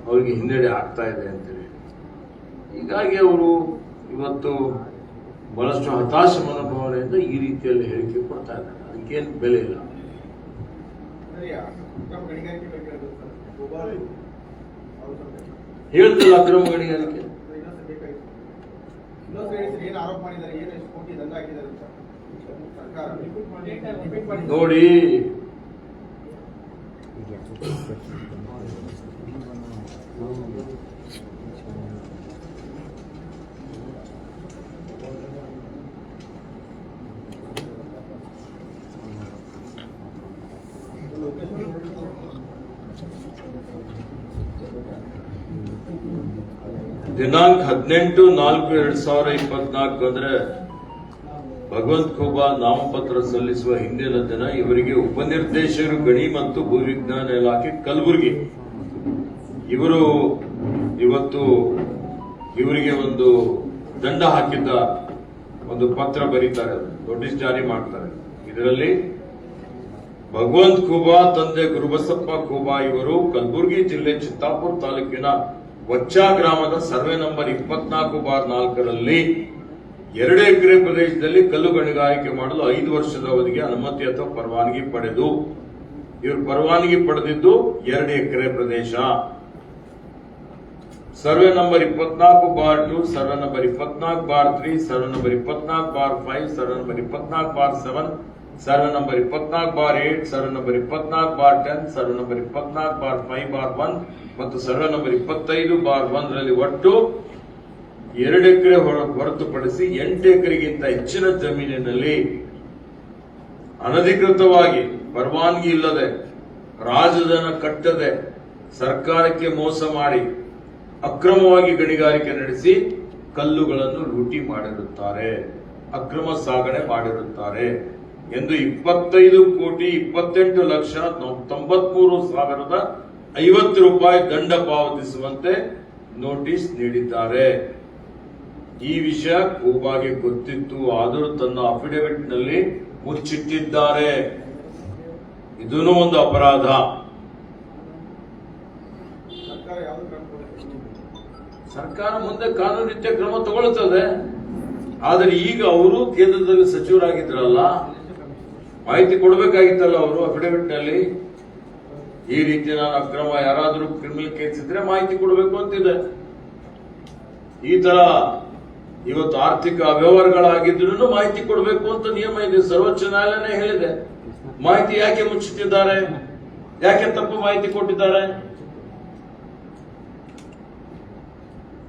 [SPEAKER 3] ಅವರಿಗೆ ಹಿನ್ನಡೆ ಆಗ್ತಾ ಇದೆ ಅಂತೇಳಿ. ಹೀಗಾಗಿ ಅವರು ಇವತ್ತು ಬಹಳಷ್ಟು ಹತಾಶ ಮನೋಭಾವನೆಯಿಂದ ಈ ರೀತಿಯಲ್ಲಿ ಹೇಳಿಕೆ ಕೊಡ್ತಾ ಇದ್ದಾರೆ. ಅದಕ್ಕೇನು ಬೆಲೆ ಇಲ್ಲ. ಹೇಳ್ತಿಲ್ಲ ಅಕ್ರಮ ಗಣಿಗಾರಿಕೆ.
[SPEAKER 6] ಏನು ಆರೋಪ ಮಾಡಿದ್ದಾರೆ, ಏನು ಎಷ್ಟು ಕೋಟಿ ದಂಡ ಹಾಕಿದ್ದಾರೆ ಅಂತ ಸರ್ಕಾರ
[SPEAKER 3] ನೋಡಿ, ದಿನಾಂಕ 18/4/2024 ಅಂದ್ರೆ ಭಗವಂತ ಖೂಬಾ ನಾಮಪತ್ರ ಸಲ್ಲಿಸುವ ಹಿಂದಿನ ದಿನ ಇವರಿಗೆ ಉಪನಿರ್ದೇಶಕರು ಗಣಿ ಮತ್ತು ಭೂವಿಜ್ಞಾನ ಇಲಾಖೆ ಕಲಬುರಗಿ ಇವರು ಇವತ್ತು ಇವರಿಗೆ ಒಂದು ದಂಡ ಹಾಕಿದ್ದ ಒಂದು ಪತ್ರ ಬರೀತಾರೆ, ನೋಟಿಸ್ ಜಾರಿ ಮಾಡ್ತಾರೆ. ಇದರಲ್ಲಿ ಭಗವಂತ ಖೂಬಾ ತಂದೆ ಗುರುಬಸಪ್ಪ ಖೂಬಾ ಇವರು ಕಲಬುರಗಿ ಜಿಲ್ಲೆ ಚಿತ್ತಾಪುರ ತಾಲೂಕಿನ ವಚ್ಚಾ ಗ್ರಾಮದ ಸರ್ವೆ ನಂಬರ್ 24/4ರಲ್ಲಿ 2 ಎಕರೆ ಪ್ರದೇಶದಲ್ಲಿ ಕಲ್ಲು ಗಣಿಗಾರಿಕೆ ಮಾಡಲು 5 ವರ್ಷದ ಅವಧಿಗೆ ಅನುಮತಿ ಅಥವಾ ಪರವಾನಗಿ ಪಡೆದು, ಇವರು ಪರವಾನಗಿ ಪಡೆದಿದ್ದು 2 ಎಕರೆ ಪ್ರದೇಶ. Survey number 24/2, survey number 24/3, survey number 24/5, survey number 24/7, survey number 24/8, survey number 24/10, survey number 24/5/1 ಮತ್ತು ಸರ್ವೆ ನಂಬರ್ 25/1ರಲ್ಲಿ ಒಟ್ಟು 2 ಎಕರೆ ಹೊರತುಪಡಿಸಿ 8 ಎಕರೆಗಿಂತ ಹೆಚ್ಚಿನ ಜಮೀನಿನಲ್ಲಿ ಅನಧಿಕೃತವಾಗಿ ಪರವಾನಗಿ ಇಲ್ಲದೆ, ರಾಜಧನ ಕಟ್ಟದೆ, ಸರ್ಕಾರಕ್ಕೆ ಮೋಸ ಮಾಡಿ ಅಕ್ರಮವಾಗಿ ಗಣಿಗಾರಿಕೆ ನಡೆಸಿ ಕಲ್ಲುಗಳನ್ನು ಲೂಟಿ ಮಾಡಿರುತ್ತಾರೆ, ಅಕ್ರಮ ಸಾಗಣೆ ಮಾಡಿರುತ್ತಾರೆ ಎಂದು 25,28,93,000 ರೂಪಾಯಿ ದಂಡ ಪಾವತಿಸುವಂತೆ ನೋಟಿಸ್ ನೀಡಿದ್ದಾರೆ. ಈ ವಿಷಯ ಕೂಬಾಗೆ ಗೊತ್ತಿತ್ತು, ಆದರೂ ತನ್ನ ಅಫಿಡವಿಟ್ ನಲ್ಲಿ ಮುಚ್ಚಿಟ್ಟಿದ್ದಾರೆ. ಇದೂ ಒಂದು ಅಪರಾಧ.
[SPEAKER 6] ಸರ್ಕಾರ ಯಾವ್ದು ಕ್ರಮ ತಗೊಳ್ಬೇಕು?
[SPEAKER 3] ಸರ್ಕಾರ ಮುಂದೆ ಕಾನೂನು ರೀತಿಯ ಕ್ರಮ ತಗೊಳ್ಳುತ್ತದೆ. ಆದರೆ ಈಗ ಅವರು ಕೇಂದ್ರದಲ್ಲಿ ಸಚಿವರಾಗಿದ್ರಲ್ಲ, ಮಾಹಿತಿ ಕೊಡಬೇಕಾಗಿತ್ತಲ್ಲ ಅವರು ಅಫಿಡವಿಟ್ ನಲ್ಲಿ. ಈ ರೀತಿ ನಾನು ಅಕ್ರಮ ಯಾರಾದರೂ ಕ್ರಿಮಿನಲ್ ಕೇಸ್ ಇದ್ರೆ ಮಾಹಿತಿ ಕೊಡಬೇಕು ಅಂತಿದೆ. ಈ ತರ ಇವತ್ತು ಆರ್ಥಿಕ ಅವ್ಯವಹಾರಗಳಾಗಿದ್ರು ಮಾಹಿತಿ ಕೊಡಬೇಕು ಅಂತ ನಿಯಮ ಇದೆ. ಸರ್ವೋಚ್ಚ ನ್ಯಾಯಾಲಯನೇ ಹೇಳಿದೆ. ಮಾಹಿತಿ ಯಾಕೆ ಮುಚ್ಚಿಟ್ಟಿದ್ದಾರೆ, ಯಾಕೆ ತಪ್ಪು ಮಾಹಿತಿ ಕೊಟ್ಟಿದ್ದಾರೆ?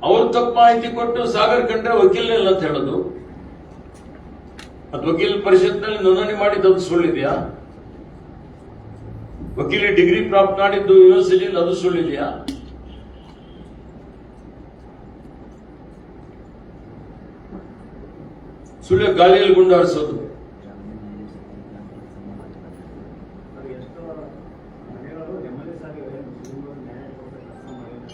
[SPEAKER 3] ಅವರು ತಪ್ಪು ಮಾಹಿತಿ ಕೊಟ್ಟು ಸಾಗರ್ ಕಂಡ್ರೆ ವಕೀಲನಿಲ್ಲ ಅಂತ ಹೇಳೋದು. ಅದು ವಕೀಲ ಪರಿಷತ್ನಲ್ಲಿ ನೋಂದಣಿ ಮಾಡಿದ್ದು ಅದು ಸುಳ್ಳಿದೆಯಾ? ವಕೀಲಿ ಡಿಗ್ರಿ ಪ್ರಾಪ್ತ ಮಾಡಿದ್ದು ಯೂನಿವರ್ಸಿಟಿಯಲ್ಲಿ ಅದು ಸುಳ್ಳಿದೆಯಾ? ಸುಳ್ಳು ಗಾಳಿಯಲ್ಲಿ ಗುಂಡು ಹಾರಿಸೋದು.
[SPEAKER 6] ಅದು ಎಷ್ಟೋ ಮನೆಗಳು MLAs ಆಗಿವೆ, ಮುಸ್ಲಿಮರು ನ್ಯಾಯ ಕೊಟ್ಟು ಕೆಲಸ ಮಾಡಿದ್ದಾರೆ.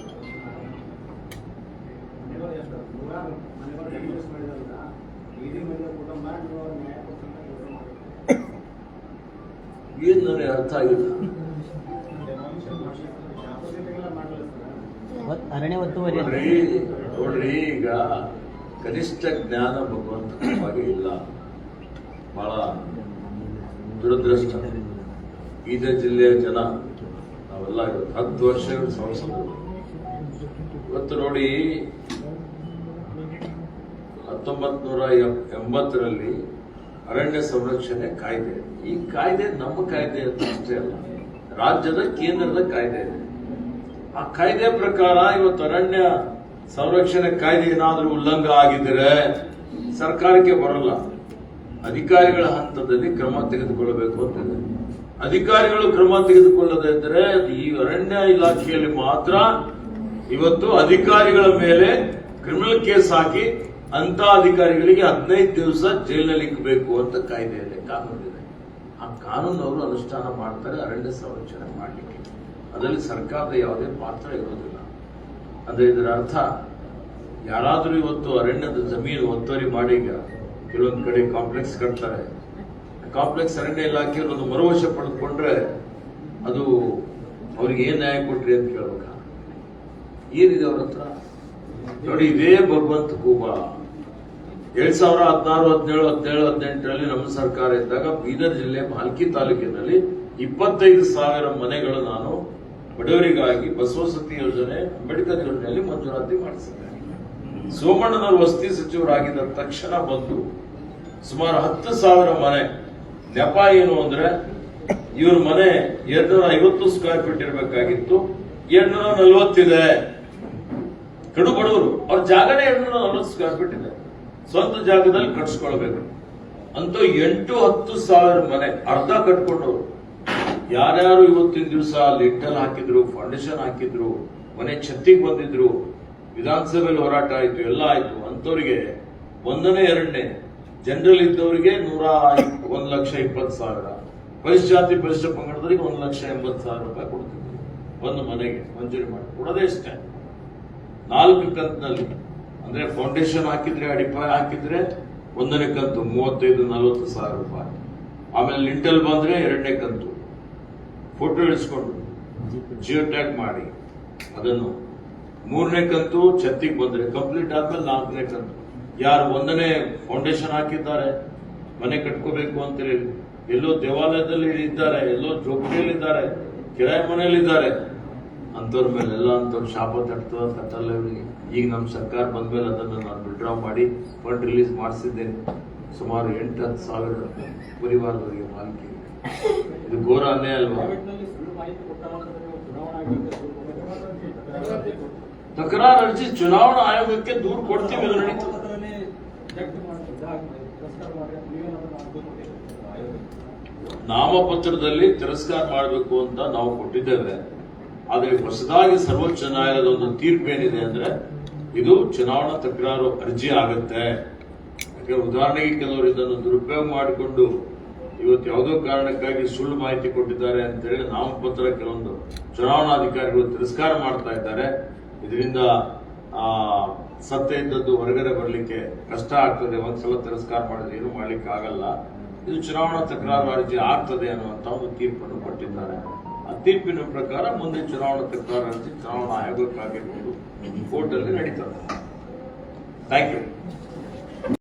[SPEAKER 6] ಮನೆಗಳು ಎಷ್ಟು ನೂರಾರು ಮನೆಗಳು MLAs ಮಾಡಿದಾರಲ್ಲ, ಇಡೀ ಮನೆಯ ಕುಟುಂಬ ನೀವು ನ್ಯಾಯ ಕೊಟ್ಟಂತ ಕೆಲಸ ಮಾಡಿದ್ದಾರೆ.
[SPEAKER 3] ಏನ್ ನನಗೆ ಅರ್ಥ ಆಗಿಲ್ಲ.
[SPEAKER 6] ಶಾಪುರದೆಲ್ಲ ಮಾಡಲ್ಲ ಸರ್.
[SPEAKER 1] ಅರಣ್ಯ ಒತ್ತುವರಿ ಅಂತ.
[SPEAKER 3] ನೋಡ್ರಿ, ಈಗ ಕನಿಷ್ಠ ಜ್ಞಾನ ಭಗವಂತನ ಬಗ್ಗೆ ಇಲ್ಲ. ಬಹಳ ದುರದೃಷ್ಟ. ಬೀದರ್ ಜಿಲ್ಲೆಯ ಜನ ನಾವೆಲ್ಲ ಇವತ್ತು 10 ವರ್ಷಗಳ ಸಂಸದರು. ಇವತ್ತು ನೋಡಿ, 1980ರಲ್ಲಿ ಅರಣ್ಯ ಸಂರಕ್ಷಣೆ ಕಾಯ್ದೆ. ಈ ಕಾಯ್ದೆ ನಮ್ಮ ಕಾಯ್ದೆ ಅಂತ ಅಷ್ಟೇ ಅಲ್ಲ, ರಾಜ್ಯದ ಕೇಂದ್ರದ ಕಾಯ್ದೆ ಇದೆ. ಆ ಕಾಯ್ದೆ ಪ್ರಕಾರ ಇವತ್ತು ಅರಣ್ಯ ಸಂರಕ್ಷಣೆ ಕಾಯ್ದೆ ಏನಾದರೂ ಉಲ್ಲಂಘ ಆಗಿದ್ರೆ ಸರ್ಕಾರಕ್ಕೆ ಬರಲ್ಲ, ಅಧಿಕಾರಿಗಳ ಹಂತದಲ್ಲಿ ಕ್ರಮ ತೆಗೆದುಕೊಳ್ಳಬೇಕು ಅಂತಿದೆ. ಅಧಿಕಾರಿಗಳು ಕ್ರಮ ತೆಗೆದುಕೊಳ್ಳದೇ ಇದ್ರೆ ಈ ಅರಣ್ಯ ಇಲಾಖೆಯಲ್ಲಿ ಮಾತ್ರ ಇವತ್ತು ಅಧಿಕಾರಿಗಳ ಮೇಲೆ ಕ್ರಿಮಿನಲ್ ಕೇಸ್ ಹಾಕಿ ಅಂತ ಅಧಿಕಾರಿಗಳಿಗೆ 15 ದಿವಸ ಜೈಲಿನಲ್ಲಿ ಇಕ್ಕಬೇಕು ಅಂತ ಕಾಯ್ದೆಯಲ್ಲಿ ಕಾನೂನಿದೆ. ಆ ಕಾನೂನು ಅವರು ಅನುಷ್ಠಾನ ಮಾಡ್ತಾರೆ ಅರಣ್ಯ ಸಂರಕ್ಷಣೆ ಮಾಡಲಿಕ್ಕೆ. ಅದರಲ್ಲಿ ಸರ್ಕಾರದ ಯಾವುದೇ ಪಾತ್ರ ಇರೋದಿಲ್ಲ. ಅಂದ್ರೆ ಇದರ ಅರ್ಥ, ಯಾರಾದರೂ ಇವತ್ತು ಅರಣ್ಯದ ಜಮೀನು ಒತ್ತುವರಿ ಮಾಡಿ, ಈಗ ಕೆಲವೊಂದು ಕಡೆ ಕಾಂಪ್ಲೆಕ್ಸ್ ಕಟ್ತಾರೆ, ಕಾಂಪ್ಲೆಕ್ಸ್ ಅರಣ್ಯ ಇಲಾಖೆ ಒಂದು ಮರುವಶ ಪಡೆದುಕೊಂಡ್ರೆ ಅದು ಅವ್ರಿಗೆ ಏನ್ ನ್ಯಾಯ ಕೊಟ್ರಿ ಅಂತ ಕೇಳ್ಬೇಕ? ಏನಿದೆ ಅವ್ರ ಹತ್ರ? ನೋಡಿ, ಇದೇ ಭಗವಂತ ಕೂಬಾ 2016, 17, 17, 18ರಲ್ಲಿ ನಮ್ಮ ಸರ್ಕಾರ ಇದ್ದಾಗ ಬೀದರ್ ಜಿಲ್ಲೆ ಭಾಲ್ಕಿ ತಾಲೂಕಿನಲ್ಲಿ 25,000 ಮನೆಗಳು ನಾನು ಬಡವರಿಗಾಗಿ ಬಸವಸತಿ ಯೋಜನೆ, ಅಂಬೇಡ್ಕರ್ ಯೋಜನೆಯಲ್ಲಿ ಮಂಜೂರಾತಿ ಮಾಡಿಸಿದ್ದೆ. ಸೋಮಣ್ಣನವರು ವಸತಿ ಸಚಿವರಾಗಿದ್ದ ತಕ್ಷಣ ಬಂದು ಸುಮಾರು 10,000 ಮನೆ. ನೆಪ ಏನು ಅಂದ್ರೆ, ಇವ್ರ ಮನೆ 250 ಸ್ಕ್ವೇರ್ ಫೀಟ್ ಇರಬೇಕಾಗಿತ್ತು, 240 ಇದೆ. ಕಡು ಬಡವರು, ಅವ್ರ ಜಾಗನೇ 240 ಸ್ಕ್ವೇರ್ ಫೀಟ್ ಇದೆ, ಸ್ವಂತ ಜಾಗದಲ್ಲಿ ಕಟ್ಸ್ಕೊಳ್ಬೇಕು. ಅಂತೂ 8-10 ಸಾವಿರ ಮನೆ ಅರ್ಧ ಕಟ್ಕೊಂಡವರು. ಯಾರ್ಯಾರು ಇವತ್ತಿನ ದಿವಸ ಲಿಂಟಲ್ ಹಾಕಿದ್ರು, ಫೌಂಡೇಶನ್ ಹಾಕಿದ್ರು, ಮನೆ ಛತ್ತಿಗೆ ಬಂದಿದ್ರು, ವಿಧಾನಸಭೆಯಲ್ಲಿ ಹೋರಾಟ ಆಯ್ತು, ಎಲ್ಲ ಆಯ್ತು, ಅಂತವರಿಗೆ 1ನೇ 2ನೇ ಜನರಲ್ ಇದ್ದವರಿಗೆ 1,20,000, ಪರಿಶಿಷ್ಟ ಜಾತಿ ಪರಿಶಿಷ್ಟ ಪಂಗಡದವರಿಗೆ 1,80,000 ರೂಪಾಯಿ ಕೊಡ್ತಿದ್ರು ಒಂದು ಮನೆಗೆ ಮಂಜೂರಿ ಮಾಡಿ. ಕೊಡೋದೇ ಇಷ್ಟೇ 4 ಕಂತಿನಲ್ಲಿ. ಅಂದ್ರೆ ಫೌಂಡೇಶನ್ ಹಾಕಿದ್ರೆ, ಅಡಿಪಾಯ ಹಾಕಿದ್ರೆ 1ನೇ ಕಂತು 35-40 ಸಾವಿರ ರೂಪಾಯಿ. ಆಮೇಲೆ ಲಿಂಟಲ್ ಬಂದ್ರೆ 2ನೇ ಕಂತು, ಫೋಟೋ ಇಳಿಸ್ಕೊಂಡು ಜಿಯೋ ಟ್ಯಾಗ್ ಮಾಡಿ ಅದನ್ನು. 3ನೇ ಕಂತು ಛತ್ತಿಗೆ ಬಂದ್ರೆ ಕಂಪ್ಲೀಟ್ ಆದ್ಮೇಲೆ 4ನೇ ಕಂತು. ಯಾರು 1ನೇ ಫೌಂಡೇಶನ್ ಹಾಕಿದ್ದಾರೆ, ಮನೆ ಕಟ್ಕೋಬೇಕು ಅಂತ ಹೇಳಿ, ಎಲ್ಲೋ ದೇವಾಲಯದಲ್ಲಿ ಇದ್ದಾರೆ, ಎಲ್ಲೋ ಜೋಪಡಿಯಲ್ಲಿದ್ದಾರೆ, ಕಿರಾಯಿ ಮನೆಯಲ್ಲಿದ್ದಾರೆ, ಅಂತವ್ರ ಮೇಲೆಲ್ಲ ಅಂತವ್ರು ಶಾಪ ತಟ್ಟಲ್ಲ ಇವರಿಗೆ. ಈಗ ನಮ್ಮ ಸರ್ಕಾರ ಬಂದ್ಮೇಲೆ ಅದನ್ನು ನಾನು ವಿಡ್ರಾ ಮಾಡಿ ಫಂಡ್ ರಿಲೀಸ್ ಮಾಡಿಸಿದ್ದೇನೆ. ಸುಮಾರು 8-10 ಸಾವಿರ ಪರಿವಾರದವರಿಗೆ ಮಾಲಿಕೆ. ಇದು ಘೋರ ಅನ್ಯಾಯ ಅಲ್ವಾ? ತಕರಾರು ಅರ್ಜಿ ಚುನಾವಣಾ ಆಯೋಗಕ್ಕೆ ದೂರು ಕೊಡ್ತೀವಿ, ಅದು ನಡೀತದೆ. ನಾಮಪತ್ರದಲ್ಲಿ ತಿರಸ್ಕಾರ ಮಾಡಬೇಕು ಅಂತ ನಾವು ಕೊಟ್ಟಿದ್ದೇವೆ. ಆದರೆ ಹೊಸದಾಗಿ ಸರ್ವೋಚ್ಚ ನ್ಯಾಯಾಲಯದ ಒಂದು ತೀರ್ಪು ಏನಿದೆ ಅಂದ್ರೆ, ಇದು ಚುನಾವಣಾ ತಕರಾರು ಅರ್ಜಿ ಆಗುತ್ತೆ. ಯಾಕಂದ್ರೆ ಉದಾಹರಣೆಗೆ ಕೆಲವರು ಇದನ್ನು ದುರುಪಯೋಗ ಮಾಡಿಕೊಂಡು ಇವತ್ತು ಯಾವುದೋ ಕಾರಣಕ್ಕಾಗಿ ಸುಳ್ಳು ಮಾಹಿತಿ ಕೊಟ್ಟಿದ್ದಾರೆ ಅಂತೇಳಿ ನಾಮಪತ್ರ ಕೆಲವೊಂದು ಚುನಾವಣಾಧಿಕಾರಿಗಳು ತಿರಸ್ಕಾರ ಮಾಡ್ತಾ ಇದ್ದಾರೆ. ಇದರಿಂದ ಸತ್ಯ ಇದ್ದದ್ದು ಹೊರಗಡೆ ಬರಲಿಕ್ಕೆ ಕಷ್ಟ ಆಗ್ತದೆ. ಒಂದ್ಸಲ ತಿರಸ್ಕಾರ ಮಾಡಿದ್ರೆ ಏನು ಮಾಡ್ಲಿಕ್ಕೆ ಆಗಲ್ಲ. ಇದು ಚುನಾವಣಾ ತಕರಾರು ಅರ್ಜಿ ಆಗ್ತದೆ ಅನ್ನುವಂತ ಒಂದು ತೀರ್ಪನ್ನು ಕೊಟ್ಟಿದ್ದಾರೆ. ಆ ತೀರ್ಪಿನ ಪ್ರಕಾರ ಮುಂದೆ ಚುನಾವಣಾ ತಕರಾರು ಅರ್ಜಿ ಚುನಾವಣಾ ಆಯೋಗಕ್ಕಾಗಿರ್ಬೋದು ಕೋರ್ಟ್ ಅಲ್ಲಿ ನಡೀತದೆ. Thank you.